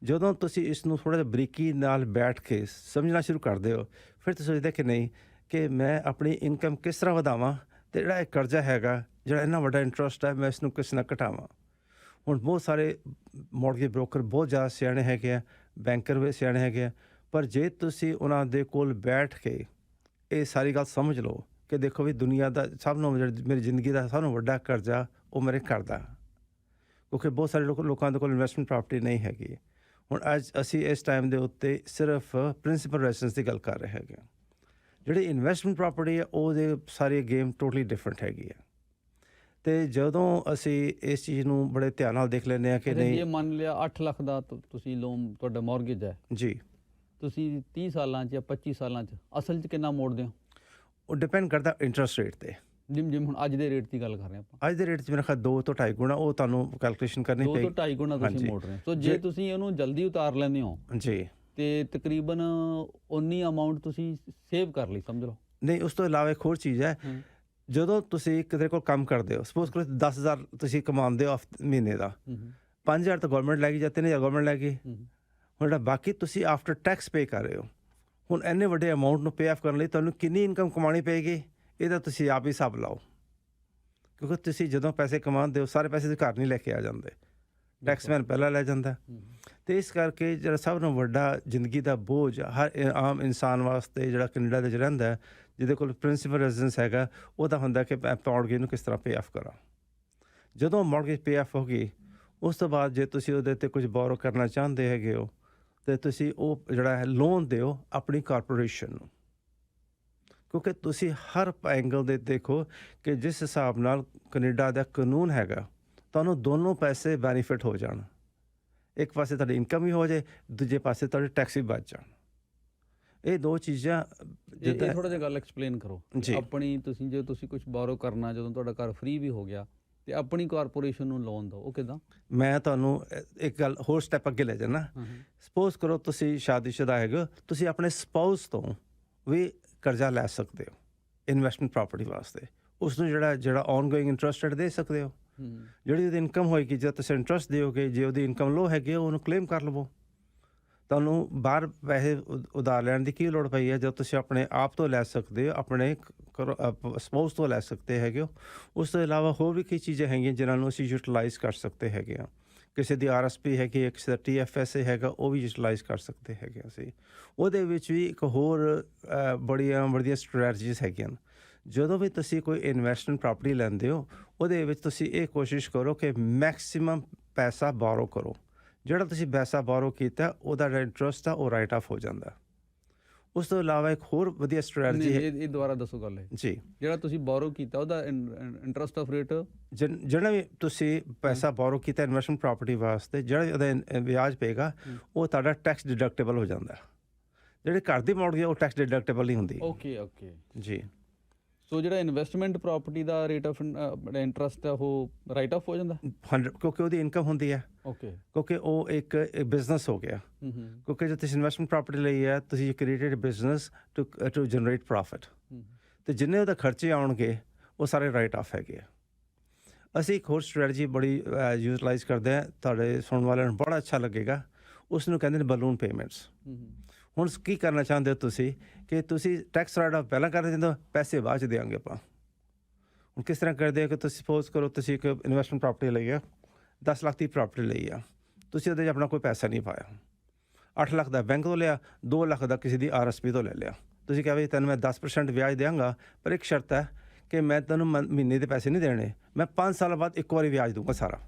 ਜਦੋਂ ਤੁਸੀਂ ਇਸ ਨੂੰ ਥੋੜ੍ਹਾ ਜਿਹਾ ਬਰੀਕੀ ਨਾਲ ਬੈਠ ਕੇ ਸਮਝਣਾ ਸ਼ੁਰੂ ਕਰਦੇ ਹੋ ਫਿਰ ਤੁਸੀਂ ਸੋਚਦੇ ਕਿ ਨਹੀਂ ਕਿ ਮੈਂ ਆਪਣੀ ਇਨਕਮ ਕਿਸ ਤਰ੍ਹਾਂ ਵਧਾਵਾਂ ਅਤੇ ਜਿਹੜਾ ਇਹ ਕਰਜ਼ਾ ਹੈਗਾ ਜਿਹੜਾ ਇੰਨਾ ਵੱਡਾ ਇੰਟਰਸਟ ਹੈ ਮੈਂ ਇਸ ਨੂੰ ਕਿਸ ਨਾਲ ਘਟਾਵਾਂ। ਹੁਣ ਬਹੁਤ ਸਾਰੇ ਮੌਰਗੇਜ ਬ੍ਰੋਕਰ ਬਹੁਤ ਜ਼ਿਆਦਾ ਸਿਆਣੇ ਹੈਗੇ ਆ, ਬੈਂਕਰ ਵੀ ਸਿਆਣੇ ਹੈਗੇ ਆ। ਪਰ ਜੇ ਤੁਸੀਂ ਉਹਨਾਂ ਦੇ ਕੋਲ ਬੈਠ ਕੇ ਇਹ ਸਾਰੀ ਗੱਲ ਸਮਝ ਲਓ ਕਿ ਦੇਖੋ ਵੀ ਦੁਨੀਆ ਦਾ ਸਭ ਨੂੰ ਮੇਰੀ ਜ਼ਿੰਦਗੀ ਦਾ ਸਭ ਨੂੰ ਵੱਡਾ ਕਰਜ਼ਾ ਉਹ ਮੇਰੇ ਘਰ ਦਾ, ਕਿਉਂਕਿ ਬਹੁਤ ਸਾਰੇ ਲੋਕਾਂ ਦੇ ਕੋਲ ਇਨਵੈਸਟਮੈਂਟ ਪ੍ਰਾਪਰਟੀ ਨਹੀਂ ਹੈਗੀ। ਹੁਣ ਅੱਜ ਅਸੀਂ ਇਸ ਟਾਈਮ ਦੇ ਉੱਤੇ ਸਿਰਫ ਪ੍ਰਿੰਸੀਪਲ ਰੈਜ਼ੀਡੈਂਸ ਦੀ ਗੱਲ ਕਰ ਰਹੇ ਹੈਗੇ। ਜਿਹੜੀ ਇਨਵੈਸਟਮੈਂਟ ਪ੍ਰਾਪਰਟੀ ਹੈ ਉਹਦੇ ਸਾਰੀ ਗੇਮ ਟੋਟਲੀ ਡਿਫਰੈਂਟ ਹੈਗੀ ਹੈ। ਅਤੇ ਜਦੋਂ ਅਸੀਂ ਇਸ ਚੀਜ਼ ਨੂੰ ਬੜੇ ਧਿਆਨ ਨਾਲ ਦੇਖ ਲੈਂਦੇ ਹਾਂ ਕਿ ਨਹੀਂ,
ਇਹ ਮੰਨ ਲਿਆ 8 ਲੱਖ ਦਾ ਤੁਸੀਂ ਲੋਨ ਤੁਹਾਡਾ ਮੌਰਗੇਜ ਹੈ ਜੀ, ਤੁਸੀਂ 30 ਸਾਲਾਂ 'ਚ ਜਾਂ 25 ਸਾਲਾਂ 'ਚ ਅਸਲ 'ਚ ਕਿੰਨਾ ਮੋੜਦੇ ਹੋ?
ਉਹ ਡਿਪੈਂਡ ਕਰਦਾ ਇੰਟਰਸਟ ਰੇਟ 'ਤੇ।
ਜਿਵੇਂ ਹੁਣ ਅੱਜ ਦੇ ਰੇਟ ਦੀ ਗੱਲ ਕਰ ਰਹੇ ਆਪਾਂ,
ਅੱਜ ਦੇ ਰੇਟ 'ਚ ਮੇਰਾ ਖਿਆਲ 2 ਤੋਂ 2.5 ਗੁਣਾ ਉਹ ਤੁਹਾਨੂੰ ਕੈਲਕੂਲੇਸ਼ਨ ਕਰਨੀ ਪਏਗੀ।
2 ਤੋਂ 2.5 ਗੁਣਾ ਤੁਸੀਂ ਮੋੜ ਰਹੇ ਹੋ। ਸੋ ਜੇ ਤੁਸੀਂ ਇਹਨੂੰ ਜਲਦੀ ਉਤਾਰ ਲੈਂਦੇ ਹੋ
ਜੀ
ਅਤੇ ਤਕਰੀਬਨ ਉਨੀ ਅਮਾਊਂਟ ਤੁਸੀਂ ਸੇਵ ਕਰ ਲਈ ਸਮਝ ਲਓ।
ਨਹੀਂ, ਉਸ ਤੋਂ ਇਲਾਵਾ ਇੱਕ ਹੋਰ ਚੀਜ਼ ਹੈ, ਜਦੋਂ ਤੁਸੀਂ ਕਿਸੇ ਕੋਲ ਕੰਮ ਕਰਦੇ ਹੋ, ਸਪੋਜ਼ ਕਰੋ 10,000 ਤੁਸੀਂ ਕਮਾਉਂਦੇ ਹੋ ਮਹੀਨੇ ਦਾ, 5,000 ਤਾਂ ਗੌਰਮੈਂਟ ਲੈ ਗਈ ਜਾਂ 3,000 ਗੌਰਮੈਂਟ ਲੈ ਗਈ। ਹੁਣ ਜਿਹੜਾ ਬਾਕੀ ਤੁਸੀਂ ਆਫਟਰ ਟੈਕਸ ਪੇ ਕਰ ਰਹੇ ਹੋ, ਹੁਣ ਇੰਨੇ ਵੱਡੇ ਅਮਾਊਂਟ ਨੂੰ ਪੇ ਆਫ ਕਰਨ ਲਈ ਤੁਹਾਨੂੰ ਕਿੰਨੀ ਇਨਕਮ ਕਮਾਉਣੀ ਪਏਗੀ ਇਹਦਾ ਤੁਸੀਂ ਆਪ ਹੀ ਹਿਸਾਬ ਲਾਓ। ਕਿਉਂਕਿ ਤੁਸੀਂ ਜਦੋਂ ਪੈਸੇ ਕਮਾਉਂਦੇ ਹੋ ਸਾਰੇ ਪੈਸੇ ਤੁਸੀਂ ਘਰ ਨਹੀਂ ਲੈ ਕੇ ਆ ਜਾਂਦੇ, ਟੈਕਸਮੈਨ ਪਹਿਲਾਂ ਲੈ ਜਾਂਦਾ। ਅਤੇ ਇਸ ਕਰਕੇ ਜਿਹੜਾ ਸਭ ਨੂੰ ਵੱਡਾ ਜ਼ਿੰਦਗੀ ਦਾ ਬੋਝ ਹਰ ਆਮ ਇਨਸਾਨ ਵਾਸਤੇ ਜਿਹੜਾ ਕੈਨੇਡਾ ਦੇ ਵਿੱਚ ਰਹਿੰਦਾ ਹੈ, ਜਿਹਦੇ ਕੋਲ ਪ੍ਰਿੰਸੀਪਲ ਰੈਜ਼ੀਡੈਂਸ ਹੈਗਾ, ਉਹਦਾ ਹੁੰਦਾ ਕਿ ਮੈਂ ਮੌਰਗੇਜ ਨੂੰ ਕਿਸ ਤਰ੍ਹਾਂ ਪੇ ਆਫ ਕਰਾਂ। ਜਦੋਂ ਮੌਰਗੇਜ ਪੇ ਆਫ ਹੋ ਗਈ, ਉਸ ਤੋਂ ਬਾਅਦ ਜੇ ਤੁਸੀਂ ਉਹਦੇ 'ਤੇ ਕੁਝ ਬੋਰੋ ਕਰਨਾ ਚਾਹੁੰਦੇ ਹੈਗੇ ਹੋ ਅਤੇ ਤੁਸੀਂ ਉਹ ਜਿਹੜਾ ਹੈ ਲੋਨ ਦਿਓ ਆਪਣੀ ਕਾਰਪੋਰੇਸ਼ਨ ਨੂੰ, ਕਿਉਂਕਿ ਤੁਸੀਂ ਹਰ ਐਂਗਲ ਦੇ ਦੇਖੋ ਕਿ ਜਿਸ ਹਿਸਾਬ ਨਾਲ ਕੈਨੇਡਾ ਦਾ ਕਾਨੂੰਨ ਹੈਗਾ, ਤੁਹਾਨੂੰ ਦੋਨੋਂ ਪੈਸੇ ਬੈਨੀਫਿਟ ਹੋ ਜਾਣ। ਇੱਕ ਪਾਸੇ ਤੁਹਾਡੀ ਇਨਕਮ ਵੀ ਹੋ ਜਾਏ, ਦੂਜੇ ਪਾਸੇ ਤੁਹਾਡੇ ਟੈਕਸ ਵੀ ਬਚ ਜਾਣ। ਇਹ ਦੋ ਚੀਜ਼ਾਂ
ਇਹ ਥੋੜ੍ਹਾ ਜਿਹਾ ਗੱਲ ਐਕਸਪਲੇਨ ਕਰੋ
ਜੀ।
ਆਪਣੀ ਤੁਸੀਂ ਜੇ ਤੁਸੀਂ ਕੁਝ ਬੋਰੋ ਕਰਨਾ, ਜਦੋਂ ਤੁਹਾਡਾ ਘਰ ਫ੍ਰੀ ਵੀ ਹੋ ਗਿਆ ਅਤੇ ਆਪਣੀ ਕਾਰਪੋਰੇਸ਼ਨ ਨੂੰ ਲੋਨ ਦਿਓ, ਉਹ ਕਿੱਦਾਂ?
ਮੈਂ ਤੁਹਾਨੂੰ ਇੱਕ ਗੱਲ ਹੋਰ ਸਟੈਪ ਅੱਗੇ ਲੈ ਜਾਣਾ। ਸਪੋਜ਼ ਕਰੋ ਤੁਸੀਂ ਸ਼ਾਦੀशुदा ਹੈਗੇ ਹੋ, ਤੁਸੀਂ ਆਪਣੇ ਸਪਾਊਸ ਤੋਂ ਵੀ ਕਰਜ਼ਾ ਲੈ ਸਕਦੇ ਹੋ ਇਨਵੈਸਟਮੈਂਟ ਪ੍ਰਾਪਰਟੀ ਵਾਸਤੇ। ਉਸ ਨੂੰ ਜਿਹੜਾ ਔਨਗੋਇੰਗ ਇੰਟਰਸਟ ਰੇਟ ਦੇ ਸਕਦੇ ਹੋ। ਜਿਹੜੀ ਉਹਦੀ ਇਨਕਮ ਹੋਏਗੀ, ਜਦ ਤੁਸੀਂ ਇੰਟਰਸਟ ਦਿਓਗੇ, ਜੇ ਉਹਦੀ ਇਨਕਮ ਲੋ ਹੈਗੀ ਉਹਨੂੰ ਕਲੇਮ ਕਰ ਲਵੋ। ਤੁਹਾਨੂੰ ਬਾਹਰ ਪੈਸੇ ਉਧਾਰ ਲੈਣ ਦੀ ਕੀ ਲੋੜ ਪਈ ਹੈ, ਜਦ ਤੁਸੀਂ ਆਪਣੇ ਆਪ ਤੋਂ ਲੈ ਸਕਦੇ ਹੋ, ਆਪਣੇ ਸਪਾਊਸ ਤੋਂ ਲੈ ਸਕਦੇ ਹੈਗੇ ਹੋ। ਉਸ ਤੋਂ ਇਲਾਵਾ ਹੋਰ ਵੀ ਕਈ ਚੀਜ਼ਾਂ ਹੈਗੀਆਂ ਜਿਨ੍ਹਾਂ ਨੂੰ ਅਸੀਂ ਯੂਟੀਲਾਈਜ਼ ਕਰ ਸਕਦੇ ਹੈਗੇ ਹਾਂ। ਕਿਸੇ ਦੀ RSP ਹੈਗੀ ਹੈ, ਕਿਸੇ ਦਾ TFSA ਹੈਗਾ, ਉਹ ਵੀ ਯੂਟੀਲਾਈਜ਼ ਕਰ ਸਕਦੇ ਹੈਗੇ ਅਸੀਂ। ਉਹਦੇ ਵਿੱਚ ਵੀ ਇੱਕ ਹੋਰ ਬੜੀਆਂ ਵਧੀਆ ਸਟ੍ਰੈਟਜੀਜ਼ ਹੈਗੀਆਂ। ਜਦੋਂ ਵੀ ਤੁਸੀਂ ਕੋਈ ਇਨਵੈਸਟਮੈਂਟ ਪ੍ਰਾਪਰਟੀ ਲੈਂਦੇ ਹੋ, ਉਹਦੇ ਵਿੱਚ ਤੁਸੀਂ ਇਹ ਕੋਸ਼ਿਸ਼ ਕਰੋ ਕਿ ਮੈਕਸਿਮਮ ਪੈਸਾ ਬੋਰੋ ਕਰੋ। ਜਿਹੜਾ ਤੁਸੀਂ ਪੈਸਾ ਬੋਰੋ ਕੀਤਾ, ਉਹਦਾ ਜਿਹੜਾ ਇੰਟਰਸਟ ਆ ਉਹ ਰਾਈਟ ਆਫ ਹੋ ਜਾਂਦਾ। ਉਸ ਤੋਂ ਇਲਾਵਾ ਇੱਕ ਹੋਰ ਵਧੀਆ ਸਟ੍ਰੈਟਜੀ ਹੈ।
ਇਹ ਦੁਬਾਰਾ ਦੱਸੋ ਗੱਲ ਹੈ
ਜੀ।
ਜਿਹੜਾ ਤੁਸੀਂ ਬੋਰੋ ਕੀਤਾ ਉਹਦਾ ਇੰਟਰਸਟ ਆਫ ਰੇਟ,
ਜਿਹੜਾ ਵੀ ਤੁਸੀਂ ਪੈਸਾ ਬੋਰੋ ਕੀਤਾ ਇਨਵੈਸਟਮੈਂਟ ਪ੍ਰਾਪਰਟੀ ਵਾਸਤੇ, ਜਿਹੜਾ ਉਹਦਾ ਵਿਆਜ ਪਏਗਾ ਉਹ ਤੁਹਾਡਾ ਟੈਕਸ ਡਿਡਕਟੇਬਲ ਹੋ ਜਾਂਦਾ। ਜਿਹੜੇ ਘਰ ਦੀ ਮੌਰਗੇਜ ਉਹ ਟੈਕਸ ਡਿਡਕਟੇਬਲ ਨਹੀਂ ਹੁੰਦੀ।
ਓਕੇ
ਜੀ।
ਸੋ ਜਿਹੜਾ investment property the rate of interest ਹੈ ਉਹ ਰਾਈਟ ਆਫ ਹੋ ਜਾਂਦਾ
100, ਕਿਉਂਕਿ ਉਹਦੀ ਇਨਕਮ ਹੁੰਦੀ ਹੈ।
ਓਕੇ।
ਕਿਉਂਕਿ ਉਹ ਇੱਕ ਬਿਜ਼ਨਸ ਹੋ ਗਿਆ। ਕਿਉਂਕਿ ਜੇ ਤੁਸੀਂ ਇਨਵੈਸਟਮੈਂਟ ਪ੍ਰਾਪਰਟੀ ਲਈ ਹੈ, ਤੁਸੀਂ created business to generate profit, ਅਤੇ ਜਿੰਨੇ ਉਹਦੇ ਖਰਚੇ ਆਉਣਗੇ ਉਹ ਸਾਰੇ ਰਾਈਟ ਆਫ ਹੈਗੇ ਆ। ਅਸੀਂ ਇੱਕ ਹੋਰ ਸਟ੍ਰੈਟਜੀ ਬੜੀ ਯੂਟੀਲਾਈਜ਼ ਕਰਦੇ ਹਾਂ, ਤੁਹਾਡੇ ਸੁਣਨ ਵਾਲਿਆਂ ਨੂੰ ਬੜਾ ਅੱਛਾ ਲੱਗੇਗਾ। ਉਸ ਨੂੰ ਕਹਿੰਦੇ ਨੇ ਬਲੂਨ ਪੇਮੈਂਟਸ। ਹੁਣ ਕੀ ਕਰਨਾ ਚਾਹੁੰਦੇ ਹੋ ਤੁਸੀਂ ਕਿ ਤੁਸੀਂ ਟੈਕਸ ਰਾਈਟ ਆਫ ਪਹਿਲਾਂ ਕਰ ਦਿੰਦੇ ਹੋ, ਪੈਸੇ ਬਾਅਦ 'ਚ ਦੇਵਾਂਗੇ ਆਪਾਂ। ਹੁਣ ਕਿਸ ਤਰ੍ਹਾਂ ਕਰਦੇ ਹੋ ਕਿ ਤੁਸੀਂ ਸਪੋਜ਼ ਕਰੋ ਤੁਸੀਂ ਇੱਕ ਇਨਵੈਸਟਮੈਂਟ ਪ੍ਰਾਪਰਟੀ ਲਈ ਆ, 10 ਲੱਖ ਦੀ ਪ੍ਰਾਪਰਟੀ ਲਈ ਆ, ਤੁਸੀਂ ਉਹਦੇ 'ਚ ਆਪਣਾ ਕੋਈ ਪੈਸਾ ਨਹੀਂ ਪਾਇਆ। 8 ਲੱਖ ਦਾ ਬੈਂਕ ਤੋਂ ਲਿਆ, 2 ਲੱਖ ਦਾ ਕਿਸੇ ਦੀ RSP ਤੋਂ ਲੈ ਲਿਆ। ਤੁਸੀਂ ਕਿਹਾ ਵੀ ਤੈਨੂੰ ਮੈਂ 10% ਵਿਆਜ ਦਿਆਂਗਾ, ਪਰ ਇੱਕ ਸ਼ਰਤ ਹੈ ਕਿ ਮੈਂ ਤੈਨੂੰ ਮਹੀਨੇ ਦੇ ਪੈਸੇ ਨਹੀਂ ਦੇਣੇ, ਮੈਂ 5 ਸਾਲ ਬਾਅਦ ਇੱਕ ਵਾਰੀ ਵਿਆਜ ਦੂੰਗਾ ਸਾਰਾ।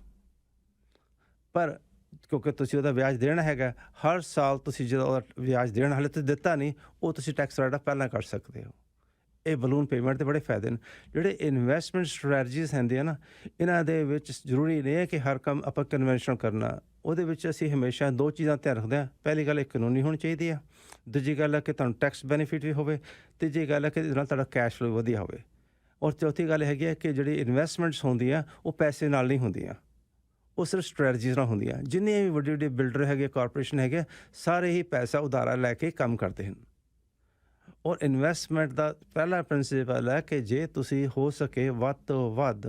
ਪਰ ਕਿਉਂਕਿ ਤੁਸੀਂ ਉਹਦਾ ਵਿਆਜ ਦੇਣਾ ਹੈਗਾ, ਹਰ ਸਾਲ ਤੁਸੀਂ ਜਦੋਂ ਉਹਦਾ ਵਿਆਜ ਦੇਣਾ, ਹਾਲੇ ਤੁਸੀਂ ਦਿੱਤਾ ਨਹੀਂ, ਉਹ ਤੁਸੀਂ ਟੈਕਸ ਰਾਈਟ ਆਫ ਪਹਿਲਾਂ ਕਰ ਸਕਦੇ ਹੋ। ਇਹ ਬਲੂਨ ਪੇਮੈਂਟ ਦੇ ਬੜੇ ਫਾਇਦੇ ਨੇ। ਜਿਹੜੇ ਇਨਵੈਸਟਮੈਂਟ ਸਟ੍ਰੈਟਜੀਜ਼ ਹੁੰਦੀਆਂ ਨਾ, ਇਹਨਾਂ ਦੇ ਵਿੱਚ ਜ਼ਰੂਰੀ ਨਹੀਂ ਹੈ ਕਿ ਹਰ ਕੰਮ ਆਪਾਂ ਕਨਵੈਨਸ਼ਨਲ ਕਰਨਾ। ਉਹਦੇ ਵਿੱਚ ਅਸੀਂ ਹਮੇਸ਼ਾ ਦੋ ਚੀਜ਼ਾਂ ਧਿਆਨ ਰੱਖਦੇ ਹਾਂ। ਪਹਿਲੀ ਗੱਲ ਇੱਕ ਕਾਨੂੰਨੀ ਹੋਣੀ ਚਾਹੀਦੀ ਹੈ, ਦੂਜੀ ਗੱਲ ਹੈ ਕਿ ਤੁਹਾਨੂੰ ਟੈਕਸ ਬੈਨੀਫਿਟ ਵੀ ਹੋਵੇ, ਤੀਜੀ ਗੱਲ ਹੈ ਕਿ ਇਹਦੇ ਨਾਲ ਤੁਹਾਡਾ ਕੈਸ਼ ਫਲੋ ਵਧੀਆ ਹੋਵੇ, ਔਰ ਚੌਥੀ ਗੱਲ ਹੈਗੀ ਹੈ ਕਿ ਜਿਹੜੀ ਇਨਵੈਸਟਮੈਂਟਸ ਹੁੰਦੀਆਂ ਉਹ ਪੈਸੇ ਨਾਲ ਨਹੀਂ ਹੁੰਦੀਆਂ, ਉਹ ਸਿਰਫ ਸਟ੍ਰੈਟਜੀਜ਼ ਨਾਲ ਹੁੰਦੀਆਂ। ਜਿੰਨੇ ਵੀ ਵੱਡੇ ਵੱਡੇ ਬਿਲਡਰ ਹੈਗੇ, ਕਾਰਪੋਰੇਸ਼ਨ ਹੈਗੇ, ਸਾਰੇ ਹੀ ਪੈਸਾ ਉਧਾਰਾ ਲੈ ਕੇ ਕੰਮ ਕਰਦੇ ਹਨ। ਔਰ ਇਨਵੈਸਟਮੈਂਟ ਦਾ ਪਹਿਲਾ ਪ੍ਰਿੰਸੀਪਲ ਹੈ ਕਿ ਜੇ ਤੁਸੀਂ ਹੋ ਸਕੇ ਵੱਧ ਤੋਂ ਵੱਧ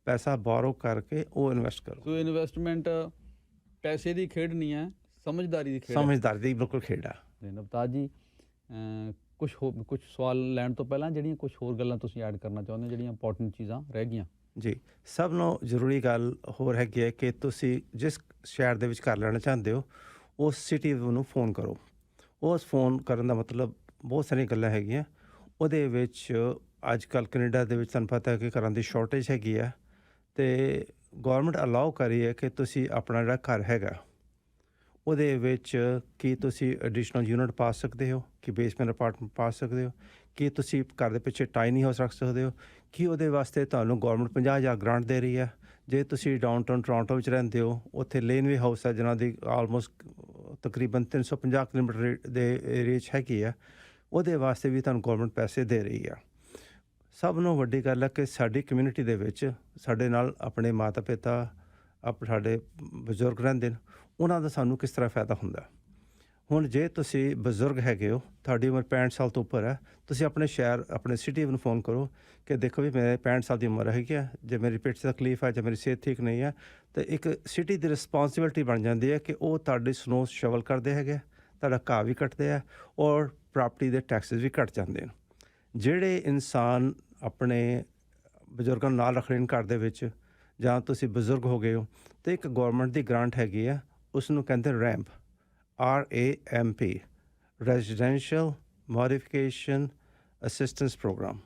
ਪੈਸਾ ਬੋਰੋ ਕਰਕੇ ਉਹ ਇਨਵੈਸਟ ਕਰੋ।
ਸੋ ਇਨਵੈਸਟਮੈਂਟ ਪੈਸੇ ਦੀ ਖੇਡ ਨਹੀਂ ਹੈ, ਸਮਝਦਾਰੀ ਦੀ ਖੇਡ।
ਸਮਝਦਾਰੀ ਦੀ ਬਿਲਕੁਲ ਖੇਡ ਆ।
ਨਵਤਾਜ ਜੀ, ਕੁਛ ਸਵਾਲ ਲੈਣ ਤੋਂ ਪਹਿਲਾਂ ਜਿਹੜੀਆਂ ਕੁਛ ਹੋਰ ਗੱਲਾਂ ਤੁਸੀਂ ਐਡ ਕਰਨਾ ਚਾਹੁੰਦੇ ਹੋ, ਜਿਹੜੀਆਂ ਇੰਪੋਰਟੈਂਟ ਚੀਜ਼ਾਂ ਰਹਿ ਗਈਆਂ?
ਜੀ, ਸਭ ਨੂੰ ਜ਼ਰੂਰੀ ਗੱਲ ਹੋਰ ਹੈਗੀ ਹੈ ਕਿ ਤੁਸੀਂ ਜਿਸ ਸ਼ਹਿਰ ਦੇ ਵਿੱਚ ਘਰ ਲੈਣਾ ਚਾਹੁੰਦੇ ਹੋ, ਉਸ ਸਿਟੀ ਨੂੰ ਫੋਨ ਕਰੋ। ਉਸ ਫੋਨ ਕਰਨ ਦਾ ਮਤਲਬ ਬਹੁਤ ਸਾਰੀਆਂ ਗੱਲਾਂ ਹੈਗੀਆਂ। ਉਹਦੇ ਵਿੱਚ ਅੱਜ ਕੱਲ੍ਹ ਕੈਨੇਡਾ ਦੇ ਵਿੱਚ ਤੁਹਾਨੂੰ ਪਤਾ ਹੈ ਕਿ ਘਰਾਂ ਦੀ ਸ਼ਾਰਟੇਜ ਹੈਗੀ ਹੈ, ਅਤੇ ਗੌਰਮੈਂਟ ਅਲਾਓ ਕਰੀ ਹੈ ਕਿ ਤੁਸੀਂ ਆਪਣਾ ਜਿਹੜਾ ਘਰ ਹੈਗਾ ਉਹਦੇ ਵਿੱਚ ਕੀ ਤੁਸੀਂ ਐਡੀਸ਼ਨਲ ਯੂਨਿਟ ਪਾ ਸਕਦੇ ਹੋ, ਕਿ ਬੇਸਮੈਂਟ ਅਪਾਰਟਮੈਂਟ ਪਾ ਸਕਦੇ ਹੋ, ਕੀ ਤੁਸੀਂ ਘਰ ਦੇ ਪਿੱਛੇ ਟਾਈਨੀ ਹਾਊਸ ਰੱਖ ਸਕਦੇ ਹੋ, ਕਿ ਉਹਦੇ ਵਾਸਤੇ ਤੁਹਾਨੂੰ ਗੌਰਮੈਂਟ 50,000 ਗ੍ਰਾਂਟ ਦੇ ਰਹੀ ਹੈ। ਜੇ ਤੁਸੀਂ ਡਾਊਨਟਾਊਨ ਟੋਰਾਂਟੋ ਵਿੱਚ ਰਹਿੰਦੇ ਹੋ, ਉੱਥੇ ਲੇਨਵੇ ਹਾਊਸ ਹੈ ਜਿਨ੍ਹਾਂ ਦੀ ਆਲਮੋਸਟ ਤਕਰੀਬਨ 350 ਕਿਲੋਮੀਟਰ ਦੇ ਏਰੀਏ 'ਚ ਹੈਗੀ ਆ, ਉਹਦੇ ਵਾਸਤੇ ਵੀ ਤੁਹਾਨੂੰ ਗੌਰਮੈਂਟ ਪੈਸੇ ਦੇ ਰਹੀ ਆ। ਸਭ ਨੂੰ ਵੱਡੀ ਗੱਲ ਹੈ ਕਿ ਸਾਡੀ ਕਮਿਊਨਿਟੀ ਦੇ ਵਿੱਚ ਸਾਡੇ ਨਾਲ ਆਪਣੇ ਮਾਤਾ ਪਿਤਾ, ਸਾਡੇ ਬਜ਼ੁਰਗ ਰਹਿੰਦੇ ਨੇ, ਉਹਨਾਂ ਦਾ ਸਾਨੂੰ ਕਿਸ ਤਰ੍ਹਾਂ ਫਾਇਦਾ ਹੁੰਦਾ। ਹੁਣ ਜੇ ਤੁਸੀਂ ਬਜ਼ੁਰਗ ਹੈਗੇ ਹੋ, ਤੁਹਾਡੀ ਉਮਰ 65 ਸਾਲ ਤੋਂ ਉੱਪਰ ਹੈ, ਤੁਸੀਂ ਆਪਣੇ ਸ਼ਹਿਰ, ਆਪਣੇ ਸਿਟੀ ਨੂੰ ਫੋਨ ਕਰੋ ਕਿ ਦੇਖੋ ਵੀ ਮੇਰੇ 65 ਸਾਲ ਦੀ ਉਮਰ ਹੈਗੀ ਆ, ਜੇ ਮੇਰੀ ਪਿੱਠ 'ਚ ਤਕਲੀਫ ਹੈ, ਜੇ ਮੇਰੀ ਸਿਹਤ ਠੀਕ ਨਹੀਂ ਹੈ, ਤਾਂ ਇੱਕ ਸਿਟੀ ਦੀ ਰਿਸਪੌਂਸਿਬਿਲਿਟੀ ਬਣ ਜਾਂਦੀ ਹੈ ਕਿ ਉਹ ਤੁਹਾਡੀ ਸਨੋ ਸ਼ਵਲ ਕਰਦੇ ਹੈਗੇ, ਤੁਹਾਡਾ ਘਾਹ ਵੀ ਕੱਟਦੇ ਆ, ਔਰ ਪ੍ਰਾਪਰਟੀ ਦੇ ਟੈਕਸਿਸ ਵੀ ਘੱਟ ਜਾਂਦੇ ਨੇ। ਜਿਹੜੇ ਇਨਸਾਨ ਆਪਣੇ ਬਜ਼ੁਰਗਾਂ ਨੂੰ ਨਾਲ ਰੱਖ ਲੈਣ ਘਰ ਦੇ ਵਿੱਚ, ਜਾਂ ਤੁਸੀਂ ਬਜ਼ੁਰਗ ਹੋ ਗਏ ਹੋ, ਤੇ ਇੱਕ ਗਵਰਨਮੈਂਟ ਦੀ ਗ੍ਰਾਂਟ ਹੈਗੀ ਆ, ਉਸ ਨੂੰ ਕਹਿੰਦੇ ramp, RAMP, residential modification assistance program.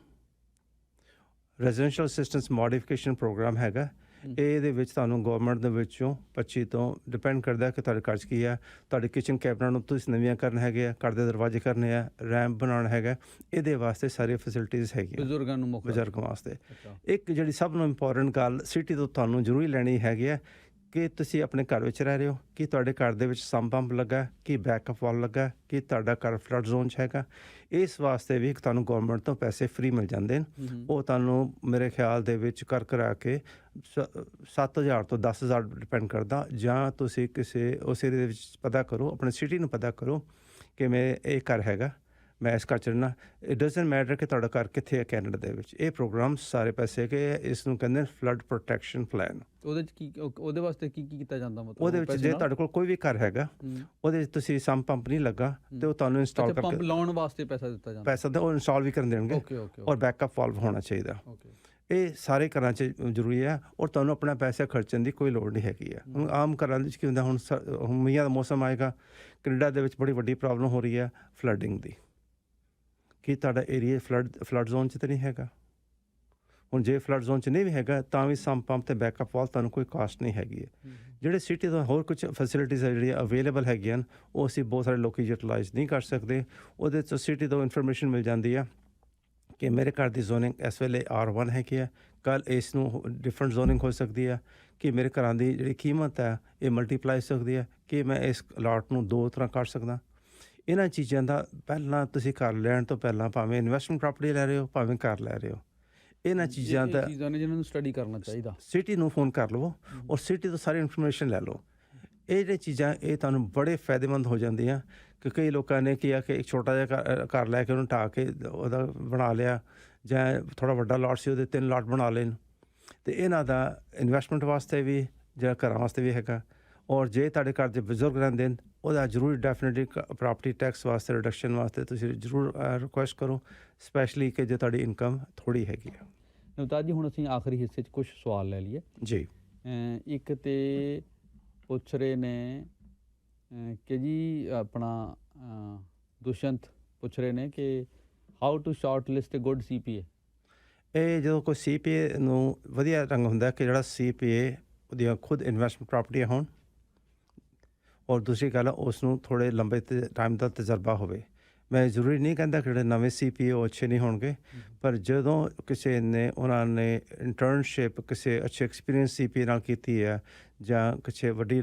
Residential assistance modification program ਹੈਗਾ। ਇਹਦੇ ਵਿੱਚ ਤੁਹਾਨੂੰ ਗਵਰਨਮੈਂਟ ਦੇ ਵਿੱਚੋਂ 25 ਤੋਂ ਡਿਪੈਂਡ ਕਰਦਾ ਕਿ ਤੁਹਾਡੇ ਘਰ 'ਚ ਕੀ ਹੈ, ਤੁਹਾਡੇ ਕਿਚਨ ਕੈਬਨਟ ਨੂੰ ਤੁਸੀਂ ਨਵੀਆਂ ਕਰਨੇ ਹੈਗੇ ਆ, ਘਰ ਦੇ ਦਰਵਾਜ਼ੇ ਕਰਨੇ ਆ, ਰੈਂਪ ਬਣਾਉਣਾ ਹੈਗਾ, ਇਹਦੇ ਵਾਸਤੇ ਸਾਰੀਆਂ ਫੈਸਿਲਿਟੀਜ਼ ਹੈਗੀਆਂ
ਬਜ਼ੁਰਗਾਂ ਨੂੰ
ਬਜ਼ੁਰਗਾਂ ਵਾਸਤੇ।
ਅੱਛਾ।
ਇੱਕ ਜਿਹੜੀ ਸਭ ਨੂੰ ਇੰਪੋਰਟੈਂਟ ਗੱਲ ਸਿਟੀ ਤੋਂ ਤੁਹਾਨੂੰ ਜ਼ਰੂਰੀ ਲੈਣੀ ਹੈਗੀ ਹੈ ਕਿ ਤੁਸੀਂ ਆਪਣੇ ਘਰ ਵਿੱਚ ਰਹਿ ਰਹੇ ਹੋ, ਕਿ ਤੁਹਾਡੇ ਘਰ ਦੇ ਵਿੱਚ ਸੰਪ ਪੰਪ ਲੱਗਾ, ਕਿ ਬੈਕਅਪ ਵਾਲ ਲੱਗਾ, ਕਿ ਤੁਹਾਡਾ ਘਰ ਫਲੱਡ ਜ਼ੋਨ 'ਚ ਹੈਗਾ। ਇਸ ਵਾਸਤੇ ਵੀ ਤੁਹਾਨੂੰ ਗਵਰਨਮੈਂਟ ਤੋਂ ਪੈਸੇ ਫ੍ਰੀ ਮਿਲ ਜਾਂਦੇ ਨੇ। ਉਹ ਤੁਹਾਨੂੰ ਮੇਰੇ ਖਿਆਲ ਦੇ ਵਿੱਚ ਕਰਾ ਕੇ 7,000 ਤੋਂ 10,000 ਡਿਪੈਂਡ ਕਰਦਾ, ਜਾਂ ਤੁਸੀਂ ਕਿਸੇ ਉਸ ਏਰੀਏ ਦੇ ਵਿੱਚ ਪਤਾ ਕਰੋ, ਆਪਣੇ ਸਿਟੀ ਨੂੰ ਪਤਾ ਕਰੋ ਕਿ ਮੈਂ ਇਹ ਘਰ ਹੈਗਾ, ਮੈਂ ਇਸ ਘਰ 'ਚ ਰਹਿਣਾ। ਇਟ ਡਜ਼ਨਟ ਮੈਟਰ ਕਿ ਤੁਹਾਡਾ ਘਰ ਕਿੱਥੇ ਹੈ ਕੈਨੇਡਾ ਦੇ ਵਿੱਚ। ਇਹ ਪ੍ਰੋਗਰਾਮ ਸਾਰੇ ਪੈਸੇ ਕਿ ਇਸ ਨੂੰ ਕਹਿੰਦੇ ਫਲੱਡ ਪ੍ਰੋਟੈਕਸ਼ਨ ਪਲਾਨ।
ਉਹਦੇ 'ਚ ਕੀ ਉਹਦੇ ਵਾਸਤੇ ਕੀ ਕੀਤਾ ਜਾਂਦਾ, ਮਤਲਬ
ਉਹਦੇ ਵਿੱਚ ਜੇ ਤੁਹਾਡੇ ਕੋਲ ਕੋਈ ਵੀ ਘਰ ਹੈਗਾ, ਉਹਦੇ ਵਿੱਚ ਤੁਸੀਂ ਸੰਪ ਪੰਪ ਨਹੀਂ ਲੱਗਾ ਤੇ ਉਹ ਤੁਹਾਨੂੰ ਇੰਸਟਾਲ ਕਰਕੇ
ਪੰਪ ਲਾਉਣ ਵਾਸਤੇ ਪੈਸਾ ਦਿੱਤਾ ਜਾਂਦਾ,
ਪੈਸਾ ਤਾਂ ਉਹ ਇੰਸਟਾਲ ਵੀ ਕਰਨ ਦੇਣਗੇ। ਔਰ ਬੈਕਅਪ ਵਾਲਵ ਹੋਣਾ ਚਾਹੀਦਾ। ਇਹ ਸਾਰੇ ਘਰਾਂ 'ਚ ਜ਼ਰੂਰੀ ਹੈ, ਔਰ ਤੁਹਾਨੂੰ ਆਪਣਾ ਪੈਸਾ ਖਰਚਣ ਦੀ ਕੋਈ ਲੋੜ ਨਹੀਂ ਹੈਗੀ ਹੈ। ਹੁਣ ਆਮ ਘਰਾਂ ਵਿੱਚ ਕੀ ਹੁੰਦਾ, ਹੁਣ ਮੀਂਹਾਂ ਦਾ ਮੌਸਮ ਆਏਗਾ, ਕੈਨੇਡਾ ਦੇ ਵਿੱਚ ਬੜੀ ਵੱਡੀ ਪ੍ਰੋਬਲਮ ਹੋ ਰਹੀ ਹੈ ਫਲੱਡਿੰਗ ਦੀ। ਕੀ ਤੁਹਾਡਾ ਏਰੀਆ ਫਲੱਡ ਜ਼ੋਨ 'ਚ ਤਾਂ ਨਹੀਂ ਹੈਗਾ? ਹੁਣ ਜੇ ਫਲੱਡ ਜ਼ੋਨ 'ਚ ਨਹੀਂ ਵੀ ਹੈਗਾ ਤਾਂ ਵੀ ਸੰਪ ਪੰਪ ਤੇ ਬੈਕਅਪ ਵਾਲ ਤੁਹਾਨੂੰ ਕੋਈ ਕਾਸਟ ਨਹੀਂ ਹੈਗੀ ਹੈ। ਜਿਹੜੇ ਸਿਟੀ ਤੋਂ ਹੋਰ ਕੁਝ ਫੈਸਿਲਿਟੀਜ਼ ਜਿਹੜੀਆਂ ਅਵੇਲੇਬਲ ਹੈਗੀਆਂ ਉਹ ਅਸੀਂ ਬਹੁਤ ਸਾਰੇ ਲੋਕ ਯੂਟੀਲਾਈਜ਼ ਨਹੀਂ ਕਰ ਸਕਦੇ। ਉਹਦੇ 'ਚ ਸਿਟੀ ਤੋਂ ਇਨਫੋਰਮੇਸ਼ਨ ਮਿਲ ਜਾਂਦੀ ਆ ਕਿ ਮੇਰੇ ਘਰ ਦੀ ਜ਼ੋਨਿੰਗ ਇਸ ਵੇਲੇ R1 ਹੈਗੀ ਆ, ਕੱਲ੍ਹ ਇਸ ਨੂੰ ਡਿਫਰੈਂਟ ਜ਼ੋਨਿੰਗ ਹੋ ਸਕਦੀ ਆ, ਕਿ ਮੇਰੇ ਘਰਾਂ ਦੀ ਜਿਹੜੀ ਕੀਮਤ ਹੈ ਇਹ ਮਲਟੀਪਲਾਈ ਸਕਦੀ ਹੈ, ਕਿ ਮੈਂ ਇਸ ਲਾਟ ਨੂੰ 2 ਤਰ੍ਹਾਂ ਕਰ ਸਕਦਾ। ਇਹਨਾਂ ਚੀਜ਼ਾਂ ਦਾ ਪਹਿਲਾਂ ਤੁਸੀਂ ਘਰ ਲੈਣ ਤੋਂ ਪਹਿਲਾਂ ਭਾਵੇਂ ਇਨਵੈਸਟਮੈਂਟ ਪ੍ਰਾਪਰਟੀ ਲੈ ਰਹੇ ਹੋ, ਭਾਵੇਂ ਘਰ ਲੈ ਰਹੇ ਹੋ, ਇਹਨਾਂ ਚੀਜ਼ਾਂ ਦਾ
ਚੀਜ਼ਾਂ ਨੇ ਜਿਹਨਾਂ ਨੂੰ ਸਟੱਡੀ ਕਰਨਾ ਚਾਹੀਦਾ।
ਸਿਟੀ ਨੂੰ ਫੋਨ ਕਰ ਲਵੋ ਔਰ ਸਿਟੀ ਤੋਂ ਸਾਰੀ ਇਨਫੋਰਮੇਸ਼ਨ ਲੈ ਲਓ। ਇਹ ਜਿਹੜੀਆਂ ਚੀਜ਼ਾਂ ਇਹ ਤੁਹਾਨੂੰ ਬੜੇ ਫਾਇਦੇਮੰਦ ਹੋ ਜਾਂਦੀਆਂ। ਕਿ ਕਈ ਲੋਕਾਂ ਨੇ ਕਿਹਾ ਕਿ ਇੱਕ ਛੋਟਾ ਜਿਹਾ ਘਰ ਲੈ ਕੇ ਉਹਨੂੰ ਢਾਹ ਕੇ ਉਹਦਾ ਬਣਾ ਲਿਆ, ਜਾਂ ਥੋੜ੍ਹਾ ਵੱਡਾ ਲਾਟ ਸੀ ਉਹਦੇ 3 ਲਾਟ ਬਣਾ ਲੈਣ, ਅਤੇ ਇਹਨਾਂ ਦਾ ਇਨਵੈਸਟਮੈਂਟ ਵਾਸਤੇ ਵੀ ਜਿਹੜਾ ਘਰਾਂ ਵਾਸਤੇ ਵੀ ਹੈਗਾ। ਔਰ ਜੇ ਤੁਹਾਡੇ ਘਰ ਦੇ ਬਜ਼ੁਰਗ ਰਹਿੰਦੇ ਨੇ ਉਹਦਾ ਜ਼ਰੂਰ ਡੈਫੀਨੇਟਲੀ ਪ੍ਰਾਪਰਟੀ ਟੈਕਸ ਵਾਸਤੇ ਰਿਡਕਸ਼ਨ ਵਾਸਤੇ ਤੁਸੀਂ ਜ਼ਰੂਰ ਰਿਕੁਐਸਟ ਕਰੋ, ਸਪੈਸ਼ਲੀ ਕਿ ਜੇ ਤੁਹਾਡੀ ਇਨਕਮ ਥੋੜ੍ਹੀ ਹੈਗੀ ਆ।
ਨਵਤਾਜ ਜੀ, ਹੁਣ ਅਸੀਂ ਆਖਰੀ ਹਿੱਸੇ 'ਚ ਕੁਝ ਸਵਾਲ ਲੈ ਲਈਏ
ਜੀ।
ਇੱਕ ਤੇ ਪੁੱਛ ਰਹੇ ਨੇ ਕਿ ਜੀ ਆਪਣਾ ਦੁਸ਼ਯੰਤ ਪੁੱਛ ਰਹੇ ਨੇ ਕਿ how to shortlist a good CPA।
ਇਹ ਜਦੋਂ ਕੋਈ CPA ਨੂੰ ਵਧੀਆ ਢੰਗ ਹੁੰਦਾ ਕਿ ਜਿਹੜਾ CPA ਉਹਦੀਆਂ ਖੁਦ ਇਨਵੈਸਟਮੈਂਟ ਪ੍ਰਾਪਰਟੀਆਂ ਹੋਣ, ਔਰ ਦੂਸਰੀ ਗੱਲ ਉਸ ਨੂੰ ਥੋੜ੍ਹੇ ਲੰਬੇ ਟਾਈਮ ਦਾ ਤਜਰਬਾ ਹੋਵੇ। ਮੈਂ ਜ਼ਰੂਰੀ ਨਹੀਂ ਕਹਿੰਦਾ ਕਿ ਜਿਹੜੇ ਨਵੇਂ CPA ਉਹ ਅੱਛੇ ਨਹੀਂ ਹੋਣਗੇ, ਪਰ ਜਦੋਂ ਕਿਸੇ ਨੇ ਉਹਨਾਂ ਨੇ ਇੰਟਰਨਸ਼ਿਪ ਕਿਸੇ ਅੱਛੇ ਐਕਸਪੀਰੀਅੰਸ CPA ਨਾਲ ਕੀਤੀ ਹੈ, ਜਾਂ ਕਿਸੇ ਵੱਡੀ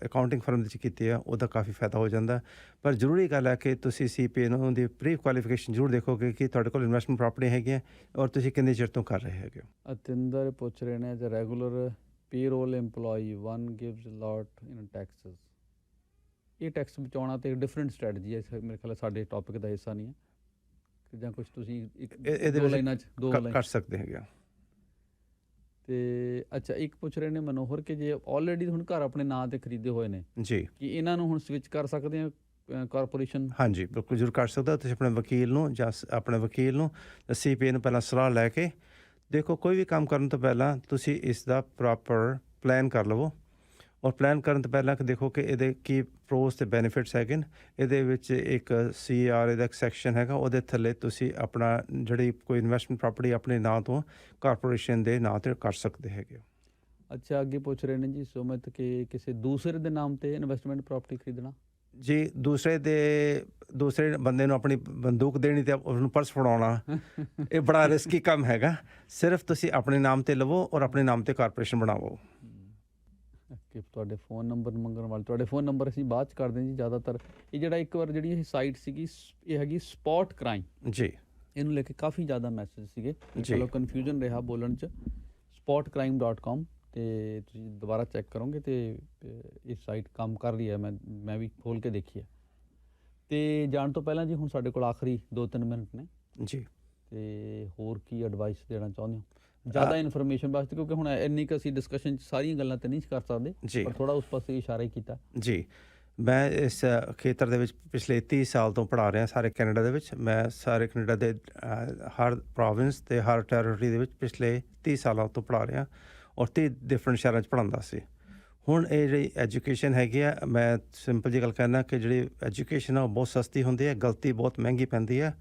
ਅਕਾਊਂਟਿੰਗ ਫਰਮ ਵਿੱਚ ਕੀਤੀ ਹੈ, ਉਹਦਾ ਕਾਫੀ ਫਾਇਦਾ ਹੋ ਜਾਂਦਾ। ਪਰ ਜ਼ਰੂਰੀ ਗੱਲ ਹੈ ਕਿ ਤੁਸੀਂ CPA ਨੂੰ ਉਹਦੀ ਪ੍ਰੀ ਕੁਆਲੀਫਿਕੇਸ਼ਨ ਜ਼ਰੂਰ ਦੇਖੋਗੇ ਕਿ ਤੁਹਾਡੇ ਕੋਲ ਇਨਵੈਸਟਮੈਂਟ ਪ੍ਰਾਪਰਟੀ ਹੈਗੀਆਂ ਔਰ ਤੁਸੀਂ ਕਿੰਨੇ ਚਿਰ ਤੋਂ ਕਰ ਰਹੇ ਹੈਗੇ ਹੋ।
ਅਤਿੰਦਰ ਪੁੱਛ ਰਹੇ ਨੇ as a regular payroll EMPLOYEE one gives a lot in taxes। ਇਹ ਟੈਕਸ ਬਚਾਉਣਾ ਤੇ ਡਿਫਰੈਂਟ ਸਟ੍ਰੈਟਜੀ ਹੈ, ਮੇਰੇ ਖਿਆਲ ਸਾਡੇ ਟੌਪਿਕ ਦਾ ਹਿੱਸਾ ਨਹੀਂ ਹੈ, ਜਾਂ ਕੁਝ ਤੁਸੀਂ
ਇਹਦੇ
ਦੋ ਲਾਈਨਾਂ 'ਚ
ਕਰ ਸਕਦੇ ਹੈਗੇ।
ਤੇ ਅੱਛਾ, ਇੱਕ ਪੁੱਛ ਰਹੇ ਨੇ ਮਨੋਹਰ ਕਿ ਜੇ ਆਲਰੇਡੀ ਹੁਣ ਘਰ ਆਪਣੇ ਨਾਂ 'ਤੇ ਖਰੀਦੇ ਹੋਏ ਨੇ
ਜੀ,
ਕਿ ਇਹਨਾਂ ਨੂੰ ਹੁਣ ਸਵਿਚ ਕਰ ਸਕਦੇ ਹਾਂ ਕਾਰਪੋਰੇਸ਼ਨ?
ਹਾਂਜੀ, ਬਿਲਕੁਲ ਜ਼ਰੂਰ ਕਰ ਸਕਦਾ। ਤੁਸੀਂ ਆਪਣੇ ਵਕੀਲ ਨੂੰ ਜਾਂ ਆਪਣੇ ਵਕੀਲ ਨੂੰ CPA ਨੂੰ ਪਹਿਲਾਂ ਸਲਾਹ ਲੈ ਕੇ ਦੇਖੋ। ਕੋਈ ਵੀ ਕੰਮ ਕਰਨ ਤੋਂ ਪਹਿਲਾਂ ਤੁਸੀਂ ਇਸ ਦਾ ਪ੍ਰੋਪਰ ਪਲਾਨ ਕਰ ਲਵੋ, ਔਰ ਪਲਾਨ ਕਰਨ ਤੋਂ ਪਹਿਲਾਂ ਕਿ ਦੇਖੋ ਕਿ ਇਹਦੇ ਕੀ ਪ੍ਰੋਸ ਅਤੇ ਬੈਨੀਫਿਟਸ ਹੈਗੇ ਨੇ। ਇਹਦੇ ਵਿੱਚ ਇੱਕ CR ਇਹਦਾ ਇੱਕ ਸੈਕਸ਼ਨ ਹੈਗਾ, ਉਹਦੇ ਥੱਲੇ ਤੁਸੀਂ ਆਪਣਾ ਜਿਹੜੀ ਕੋਈ ਇਨਵੈਸਟਮੈਂਟ ਪ੍ਰਾਪਰਟੀ ਆਪਣੇ ਨਾਂ ਤੋਂ ਕਾਰਪੋਰੇਸ਼ਨ ਦੇ ਨਾਂ 'ਤੇ ਕਰ ਸਕਦੇ ਹੈਗੇ।
ਅੱਛਾ, ਅੱਗੇ ਪੁੱਛ ਰਹੇ ਨੇ ਜੀ ਸੁਮਿਤ ਕਿ ਕਿਸੇ ਦੂਸਰੇ ਦੇ ਨਾਮ 'ਤੇ ਇਨਵੈਸਟਮੈਂਟ ਪ੍ਰਾਪਰਟੀ ਖਰੀਦਣਾ?
ਜੀ, ਦੂਸਰੇ ਬੰਦੇ ਨੂੰ ਆਪਣੀ ਬੰਦੂਕ ਦੇਣੀ ਅਤੇ ਉਹਨੂੰ ਪਰਸ ਫੜਾਉਣਾ ਇਹ ਬੜਾ ਰਿਸਕੀ ਕੰਮ ਹੈਗਾ। ਸਿਰਫ ਤੁਸੀਂ ਆਪਣੇ ਨਾਮ 'ਤੇ ਲਵੋ ਔਰ ਆਪਣੇ ਨਾਮ 'ਤੇ ਕਾਰਪੋਰੇਸ਼ਨ ਬਣਾਵੋ।
ਕਿ ਤੁਹਾਡੇ ਫ਼ੋਨ ਨੰਬਰ ਮੰਗਣ ਵਾਲੇ, ਤੁਹਾਡੇ ਫ਼ੋਨ ਨੰਬਰ ਅਸੀਂ ਬਾਅਦ 'ਚ ਕਰਦੇ ਜੀ। ਜ਼ਿਆਦਾਤਰ ਇਹ ਜਿਹੜਾ ਇੱਕ ਵਾਰ ਜਿਹੜੀ ਇਹ ਸਾਈਟ ਸੀਗੀ ਇਹ ਹੈਗੀ ਸਪੌਟ ਕ੍ਰਾਈਮ ਜੀ, ਇਹਨੂੰ ਲੈ ਕੇ ਕਾਫੀ ਜ਼ਿਆਦਾ ਮੈਸੇਜ ਸੀਗੇ, ਚਲੋ ਕਨਫਿਊਜ਼ਨ ਰਿਹਾ ਬੋਲਣ 'ਚ। spotcrime.com ਤੇ ਤੁਸੀਂ ਦੁਬਾਰਾ ਚੈੱਕ ਕਰੋਗੇ ਤੇ ਇਹ ਸਾਈਟ ਕੰਮ ਕਰ ਰਹੀ ਹੈ, ਮੈਂ ਵੀ ਖੋਲ੍ਹ ਕੇ ਦੇਖੀ ਹੈ। ਤੇ ਜਾਣ ਤੋਂ ਪਹਿਲਾਂ ਜੀ ਹੁਣ ਸਾਡੇ ਕੋਲ ਆਖਰੀ 2-3 ਮਿੰਟ ਨੇ ਜੀ, ਤੇ ਹੋਰ ਕੀ ਐਡਵਾਈਸ ਦੇਣਾ ਚਾਹੁੰਦੇ ਹੋ ਜ਼ਿਆਦਾ ਇਨਫੋਰਮੇਸ਼ਨ ਵਾਸਤੇ? ਕਿਉਂਕਿ ਹੁਣ ਇੰਨੀ ਕੁ ਅਸੀਂ ਡਿਸਕਸ਼ਨ 'ਚ ਸਾਰੀਆਂ ਗੱਲਾਂ ਤਾਂ ਨਹੀਂ ਕਰ ਸਕਦੇ, ਪਰ ਥੋੜ੍ਹਾ ਉਸ ਪਾਸੇ ਇਸ਼ਾਰਾ ਹੀ ਕੀਤਾ ਜੀ।
ਮੈਂ ਇਸ ਖੇਤਰ ਦੇ ਵਿੱਚ ਪਿਛਲੇ 30 ਸਾਲ ਤੋਂ ਪੜ੍ਹਾ ਰਿਹਾ ਸਾਰੇ ਕੈਨੇਡਾ ਦੇ ਵਿੱਚ। ਮੈਂ ਸਾਰੇ ਕੈਨੇਡਾ ਦੇ ਹਰ ਪ੍ਰੋਵਿੰਸ ਤੇ ਹਰ ਟੈਰੀਟਰੀ ਦੇ ਵਿੱਚ ਪਿਛਲੇ 30 ਸਾਲਾਂ ਤੋਂ ਪੜ੍ਹਾ ਰਿਹਾ ਔਰ 30 ਡਿਫਰੈਂਟ ਸ਼ਹਿਰਾਂ 'ਚ ਪੜ੍ਹਾਉਂਦਾ ਸੀ। ਹੁਣ ਇਹ ਜਿਹੜੀ ਐਜੂਕੇਸ਼ਨ ਹੈਗੀ ਆ, ਮੈਂ ਸਿੰਪਲ ਜਿਹੀ ਗੱਲ ਕਹਿਣਾ ਕਿ ਜਿਹੜੀ ਐਜੂਕੇਸ਼ਨ ਆ ਉਹ ਬਹੁਤ ਸਸਤੀ ਹੁੰਦੀ ਹੈ, ਗਲਤੀ ਬਹੁਤ ਮਹਿੰਗੀ ਪੈਂਦੀ ਹੈ।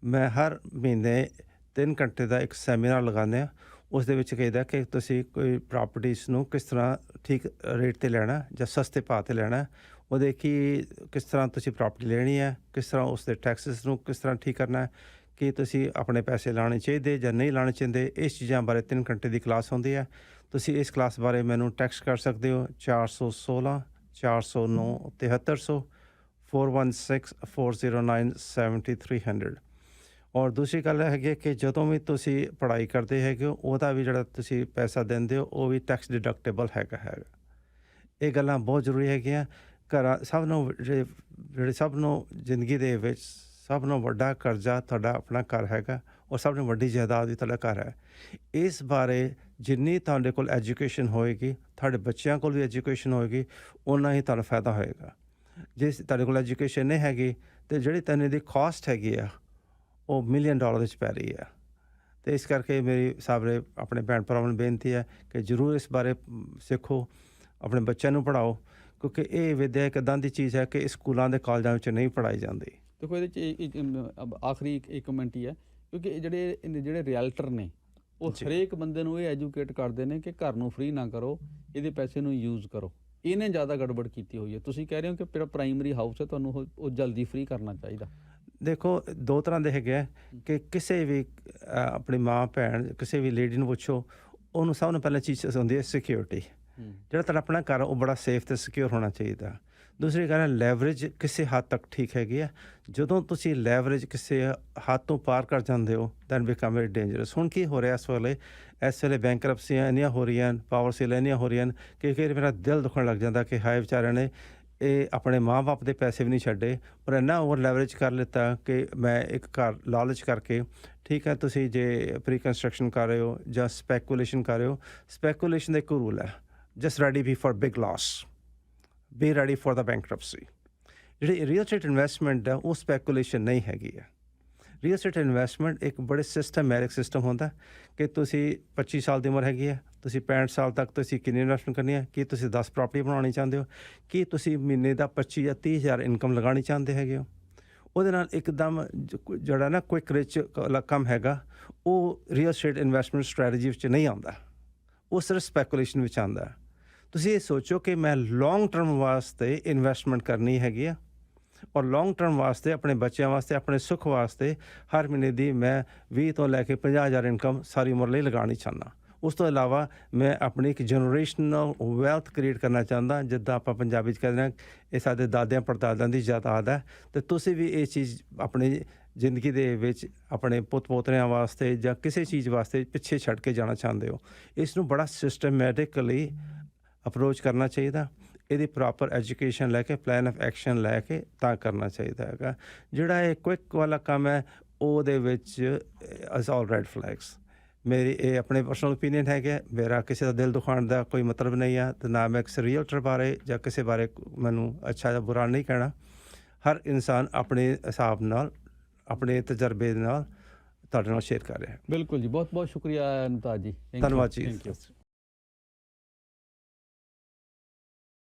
ਮੈਂ ਹਰ ਮਹੀਨੇ 3 ਘੰਟੇ ਦਾ ਇੱਕ ਸੈਮੀਨਾਰ ਲਗਾਉਂਦੇ ਹਾਂ। ਉਸ ਦੇ ਵਿੱਚ ਕਹੀਦਾ ਕਿ ਤੁਸੀਂ ਕੋਈ ਪ੍ਰਾਪਰਟੀਜ਼ ਨੂੰ ਕਿਸ ਤਰ੍ਹਾਂ ਠੀਕ ਰੇਟ 'ਤੇ ਲੈਣਾ ਜਾਂ ਸਸਤੇ ਭਾਅ 'ਤੇ ਲੈਣਾ, ਉਹਦੇ ਕਿਸ ਤਰ੍ਹਾਂ ਤੁਸੀਂ ਪ੍ਰਾਪਰਟੀ ਲੈਣੀ ਹੈ, ਕਿਸ ਤਰ੍ਹਾਂ ਉਸ ਦੇ ਟੈਕਸਿਸ ਨੂੰ ਕਿਸ ਤਰ੍ਹਾਂ ਠੀਕ ਕਰਨਾ ਹੈ, ਕਿ ਤੁਸੀਂ ਆਪਣੇ ਪੈਸੇ ਲਾਉਣੇ ਚਾਹੀਦੇ ਜਾਂ ਨਹੀਂ ਲਾਉਣੇ ਚਾਹੀਦੇ। ਇਸ ਚੀਜ਼ਾਂ ਬਾਰੇ 3 ਘੰਟੇ ਦੀ ਕਲਾਸ ਹੁੰਦੀ ਹੈ। ਤੁਸੀਂ ਇਸ ਕਲਾਸ ਬਾਰੇ ਮੈਨੂੰ ਟੈਕਸਟ ਕਰ ਸਕਦੇ ਹੋ 416 409 7300 416 409 7300। ਔਰ ਦੂਸਰੀ ਗੱਲ ਹੈਗੀ ਕਿ ਜਦੋਂ ਵੀ ਤੁਸੀਂ ਪੜ੍ਹਾਈ ਕਰਦੇ ਹੈਗੇ ਹੋ ਉਹਦਾ ਵੀ ਜਿਹੜਾ ਤੁਸੀਂ ਪੈਸਾ ਦਿੰਦੇ ਹੋ ਉਹ ਵੀ ਟੈਕਸ ਡਿਡਕਟੇਬਲ ਹੈਗਾ। ਇਹ ਗੱਲਾਂ ਬਹੁਤ ਜ਼ਰੂਰੀ ਹੈਗੀਆਂ। ਸਭ ਨੂੰ ਜ਼ਿੰਦਗੀ ਦੇ ਵਿੱਚ ਸਭ ਨੂੰ ਵੱਡਾ ਕਰਜ਼ਾ ਤੁਹਾਡਾ ਆਪਣਾ ਘਰ ਹੈਗਾ ਔਰ ਸਭ ਨੂੰ ਵੱਡੀ ਜਾਇਦਾਦ ਵੀ ਤੁਹਾਡਾ ਘਰ ਹੈ। ਇਸ ਬਾਰੇ ਜਿੰਨੀ ਤੁਹਾਡੇ ਕੋਲ ਐਜੂਕੇਸ਼ਨ ਹੋਏਗੀ, ਤੁਹਾਡੇ ਬੱਚਿਆਂ ਕੋਲ ਵੀ ਐਜੂਕੇਸ਼ਨ ਹੋਏਗੀ, ਓਨਾ ਹੀ ਤੁਹਾਨੂੰ ਫਾਇਦਾ ਹੋਏਗਾ। ਜੇ ਤੁਹਾਡੇ ਕੋਲ ਐਜੂਕੇਸ਼ਨ ਨਹੀਂ ਹੈਗੀ ਤਾਂ ਜਿਹੜੀ ਤੁਹਾਨੂੰ ਦੀ ਕਾਸਟ ਹੈਗੀ ਆ ਉਹ $1 ਮਿਲੀਅਨ ਵਿੱਚ ਪੈ ਰਹੀ ਹੈ। ਅਤੇ ਇਸ ਕਰਕੇ ਮੇਰੀ ਸਾਰੇ ਆਪਣੇ ਭੈਣ ਭਰਾਵਾਂ ਨੂੰ ਬੇਨਤੀ ਹੈ ਕਿ ਜ਼ਰੂਰ ਇਸ ਬਾਰੇ ਸਿੱਖੋ, ਆਪਣੇ ਬੱਚਿਆਂ ਨੂੰ ਪੜ੍ਹਾਓ, ਕਿਉਂਕਿ ਇਹ ਵਿੱਦਿਆ ਇੱਕ ਇੱਦਾਂ ਦੀ ਚੀਜ਼ ਹੈ ਕਿ ਸਕੂਲਾਂ ਦੇ ਕਾਲਜਾਂ ਵਿੱਚ ਨਹੀਂ ਪੜ੍ਹਾਈ ਜਾਂਦੀ।
ਦੇਖੋ ਇਹਦੇ 'ਚ ਆਖਰੀ ਇੱਕ ਕਮੈਂਟ ਹੀ ਹੈ, ਕਿਉਂਕਿ ਇਹ ਜਿਹੜੇ ਰਿਐਲਟਰ ਨੇ ਉਹ ਹਰੇਕ ਬੰਦੇ ਨੂੰ ਇਹ ਐਜੂਕੇਟ ਕਰਦੇ ਨੇ ਕਿ ਘਰ ਨੂੰ ਫ੍ਰੀ ਨਾ ਕਰੋ, ਇਹਦੇ ਪੈਸੇ ਨੂੰ ਯੂਜ਼ ਕਰੋ। ਇਹਨੇ ਜ਼ਿਆਦਾ ਗੜਬੜ ਕੀਤੀ ਹੋਈ ਹੈ। ਤੁਸੀਂ ਕਹਿ ਰਹੇ ਹੋ ਕਿ ਜਿਹੜਾ ਪ੍ਰਾਇਮਰੀ ਹਾਊਸ ਹੈ ਤੁਹਾਨੂੰ ਉਹ ਜਲਦੀ ਫ੍ਰੀ ਕਰਨਾ ਚਾਹੀਦਾ।
ਦੇਖੋ 2 ਤਰ੍ਹਾਂ ਦੇ ਹੈਗੇ ਆ ਕਿ ਕਿਸੇ ਵੀ ਆਪਣੀ ਮਾਂ ਭੈਣ ਕਿਸੇ ਵੀ ਲੇਡੀ ਨੂੰ ਪੁੱਛੋ, ਉਹਨੂੰ ਸਭ ਤੋਂ ਪਹਿਲਾਂ ਚੀਜ਼ ਹੁੰਦੀ ਹੈ ਸਿਕਿਉਰਿਟੀ। ਜਿਹੜਾ ਤੁਹਾਡਾ ਆਪਣਾ ਘਰ ਉਹ ਬੜਾ ਸੇਫ ਅਤੇ ਸਿਕਿਉਰ ਹੋਣਾ ਚਾਹੀਦਾ। ਦੂਸਰੀ ਗੱਲ ਹੈ ਲੈਵਰੇਜ ਕਿਸੇ ਹੱਦ ਤੱਕ ਠੀਕ ਹੈਗੀ ਆ। ਜਦੋਂ ਤੁਸੀਂ ਲੈਵਰੇਜ ਕਿਸੇ ਹੱਦ ਤੋਂ ਪਾਰ ਕਰ ਜਾਂਦੇ ਹੋ ਦੈਨ ਬਿਕਮ ਵੈਰੀ ਡੇਂਜਰਸ। ਹੁਣ ਕੀ ਹੋ ਰਿਹਾ ਇਸ ਵੇਲੇ ਬੈਂਕਰਪਸੀਆਂ ਇੰਨੀਆਂ ਹੋ ਰਹੀਆਂ ਹਨ, ਪਾਵਰ ਸੇਲਾਂ ਇੰਨੀਆਂ ਹੋ ਰਹੀਆਂ ਹਨ ਕਿ ਮੇਰਾ ਦਿਲ ਦੁਖਣ ਲੱਗ ਜਾਂਦਾ ਕਿ ਹਾਏ ਵਿਚਾਰਿਆਂ ਨੇ ਇਹ ਆਪਣੇ ਮਾਂ ਬਾਪ ਦੇ ਪੈਸੇ ਵੀ ਨਹੀਂ ਛੱਡੇ ਔਰ ਇੰਨਾ ਓਵਰ ਲੈਵਰੇਜ ਕਰ ਲਿੱਤਾ ਕਿ ਮੈਂ ਇੱਕ ਘਰ ਲਾਲਚ ਕਰਕੇ, ਠੀਕ ਹੈ, ਤੁਸੀਂ ਜੇ ਪ੍ਰੀ ਕੰਸਟਰਕਸ਼ਨ ਕਰ ਰਹੇ ਹੋ ਜਾਂ ਸਪੈਕੂਲੇਸ਼ਨ ਕਰ ਰਹੇ ਹੋ, ਸਪੈਕੂਲੇਸ਼ਨ ਦਾ ਇੱਕ ਰੂਲ ਹੈ, just ready be for big loss, be ready for the bankruptcy. ਜਿਹੜੀ ਰੀਅਲ ਸਟੇਟ ਇਨਵੈਸਟਮੈਂਟ ਹੈ ਉਹ ਸਪੈਕੂਲੇਸ਼ਨ ਨਹੀਂ ਹੈਗੀ ਹੈ। ਰੀਅਲ ਸਟੇਟ ਇਨਵੈਸਟਮੈਂਟ ਇੱਕ ਬੜੇ ਸਿਸਟਮੈਟਿਕ ਸਿਸਟਮ ਹੁੰਦਾ ਕਿ ਤੁਸੀਂ 25 ਸਾਲ ਦੀ ਉਮਰ ਹੈਗੀ ਹੈ, ਤੁਸੀਂ 65 ਸਾਲ ਤੱਕ ਤੁਸੀਂ ਕਿੰਨੀ ਇਨਵੈਸਟਮੈਂਟ ਕਰਨੀ ਹੈ, ਕੀ ਤੁਸੀਂ 10 ਪ੍ਰਾਪਰਟੀ ਬਣਾਉਣੀ ਚਾਹੁੰਦੇ ਹੋ, ਕੀ ਤੁਸੀਂ ਮਹੀਨੇ ਦਾ 25 ਜਾਂ 30 ਹਜ਼ਾਰ ਇਨਕਮ ਲਗਾਉਣੀ ਚਾਹੁੰਦੇ ਹੈਗੇ ਹੋ। ਉਹਦੇ ਨਾਲ ਇੱਕਦਮ ਜਿਹੜਾ ਨਾ ਕੁਇਕ ਰਿਚ ਕੰਮ ਹੈਗਾ ਉਹ ਰੀਅਲ ਸਟੇਟ ਇਨਵੈਸਟਮੈਂਟ ਸਟ੍ਰੈਟਜੀ ਵਿੱਚ ਨਹੀਂ ਆਉਂਦਾ, ਉਹ ਸਿਰਫ ਸਪੈਕੂਲੇਸ਼ਨ ਵਿੱਚ ਆਉਂਦਾ। ਤੁਸੀਂ ਇਹ ਸੋਚੋ ਕਿ ਮੈਂ ਲੌਂਗ ਟਰਮ ਵਾਸਤੇ ਇਨਵੈਸਟਮੈਂਟ ਕਰਨੀ ਹੈਗੀ ਆ ਔਰ ਲੌਂਗ ਟਰਮ ਵਾਸਤੇ ਆਪਣੇ ਬੱਚਿਆਂ ਵਾਸਤੇ ਆਪਣੇ ਸੁੱਖ ਵਾਸਤੇ ਹਰ ਮਹੀਨੇ ਦੀ ਮੈਂ 20 ਤੋਂ ਲੈ ਕੇ 50,000 ਇਨਕਮ ਸਾਰੀ ਉਮਰ ਲਈ ਲਗਾਉਣੀ ਚਾਹੁੰਦਾ। ਉਸ ਤੋਂ ਇਲਾਵਾ ਮੈਂ ਆਪਣੀ ਇੱਕ ਜਨਰੇਸ਼ਨਲ ਵੈਲਥ ਕ੍ਰੀਏਟ ਕਰਨਾ ਚਾਹੁੰਦਾ, ਜਿੱਦਾਂ ਆਪਾਂ ਪੰਜਾਬੀ 'ਚ ਕਹਿੰਦੇ ਹਾਂ ਇਹ ਸਾਡੇ ਦਾਦਿਆਂ ਪੜਦਾਦਿਆਂ ਦੀ ਜਾਇਦਾਦ ਹੈ। ਅਤੇ ਤੁਸੀਂ ਵੀ ਇਹ ਚੀਜ਼ ਆਪਣੀ ਜ਼ਿੰਦਗੀ ਦੇ ਵਿੱਚ ਆਪਣੇ ਪੁੱਤ ਪੋਤਰਿਆਂ ਵਾਸਤੇ ਜਾਂ ਕਿਸੇ ਚੀਜ਼ ਵਾਸਤੇ ਪਿੱਛੇ ਛੱਡ ਕੇ ਜਾਣਾ ਚਾਹੁੰਦੇ ਹੋ। ਇਸ ਨੂੰ ਬੜਾ ਸਿਸਟਮੈਟਿਕਲੀ ਅਪਰੋਚ ਕਰਨਾ ਚਾਹੀਦਾ। ਇਹਦੀ ਪ੍ਰੋਪਰ ਐਜੂਕੇਸ਼ਨ ਲੈ ਕੇ ਪਲਾਨ ਆਫ ਐਕਸ਼ਨ ਲੈ ਕੇ ਤਾਂ ਕਰਨਾ ਚਾਹੀਦਾ ਹੈਗਾ। ਜਿਹੜਾ ਇਹ ਕੁਇਕ ਵਾਲਾ ਕੰਮ ਹੈ ਉਹਦੇ ਵਿੱਚ ਇਜ਼ ਆਲ ਰੈਡ ਫਲੈਗਸ। ਮੇਰੀ ਇਹ ਆਪਣੇ ਪਰਸਨਲ ਓਪੀਨੀਅਨ ਹੈਗਾ, ਮੇਰਾ ਕਿਸੇ ਦਾ ਦਿਲ ਦੁਖਾਉਣ ਦਾ ਕੋਈ ਮਤਲਬ ਨਹੀਂ ਆ ਅਤੇ ਨਾ ਮੈਂ ਕਿਸੇ ਰੀਅਲਟਰ ਬਾਰੇ ਜਾਂ ਕਿਸੇ ਬਾਰੇ ਮੈਨੂੰ ਅੱਛਾ ਜਾਂ ਬੁਰਾ ਨਹੀਂ ਕਹਿਣਾ। ਹਰ ਇਨਸਾਨ ਆਪਣੇ ਹਿਸਾਬ ਨਾਲ ਆਪਣੇ ਤਜਰਬੇ ਦੇ ਨਾਲ ਤੁਹਾਡੇ ਨਾਲ ਸ਼ੇਅਰ ਕਰ ਰਿਹਾ।
ਬਿਲਕੁਲ ਜੀ, ਬਹੁਤ ਬਹੁਤ ਸ਼ੁਕਰੀਆ ਅਨੁਤਾਜ ਜੀ।
ਧੰਨਵਾਦ ਜੀ।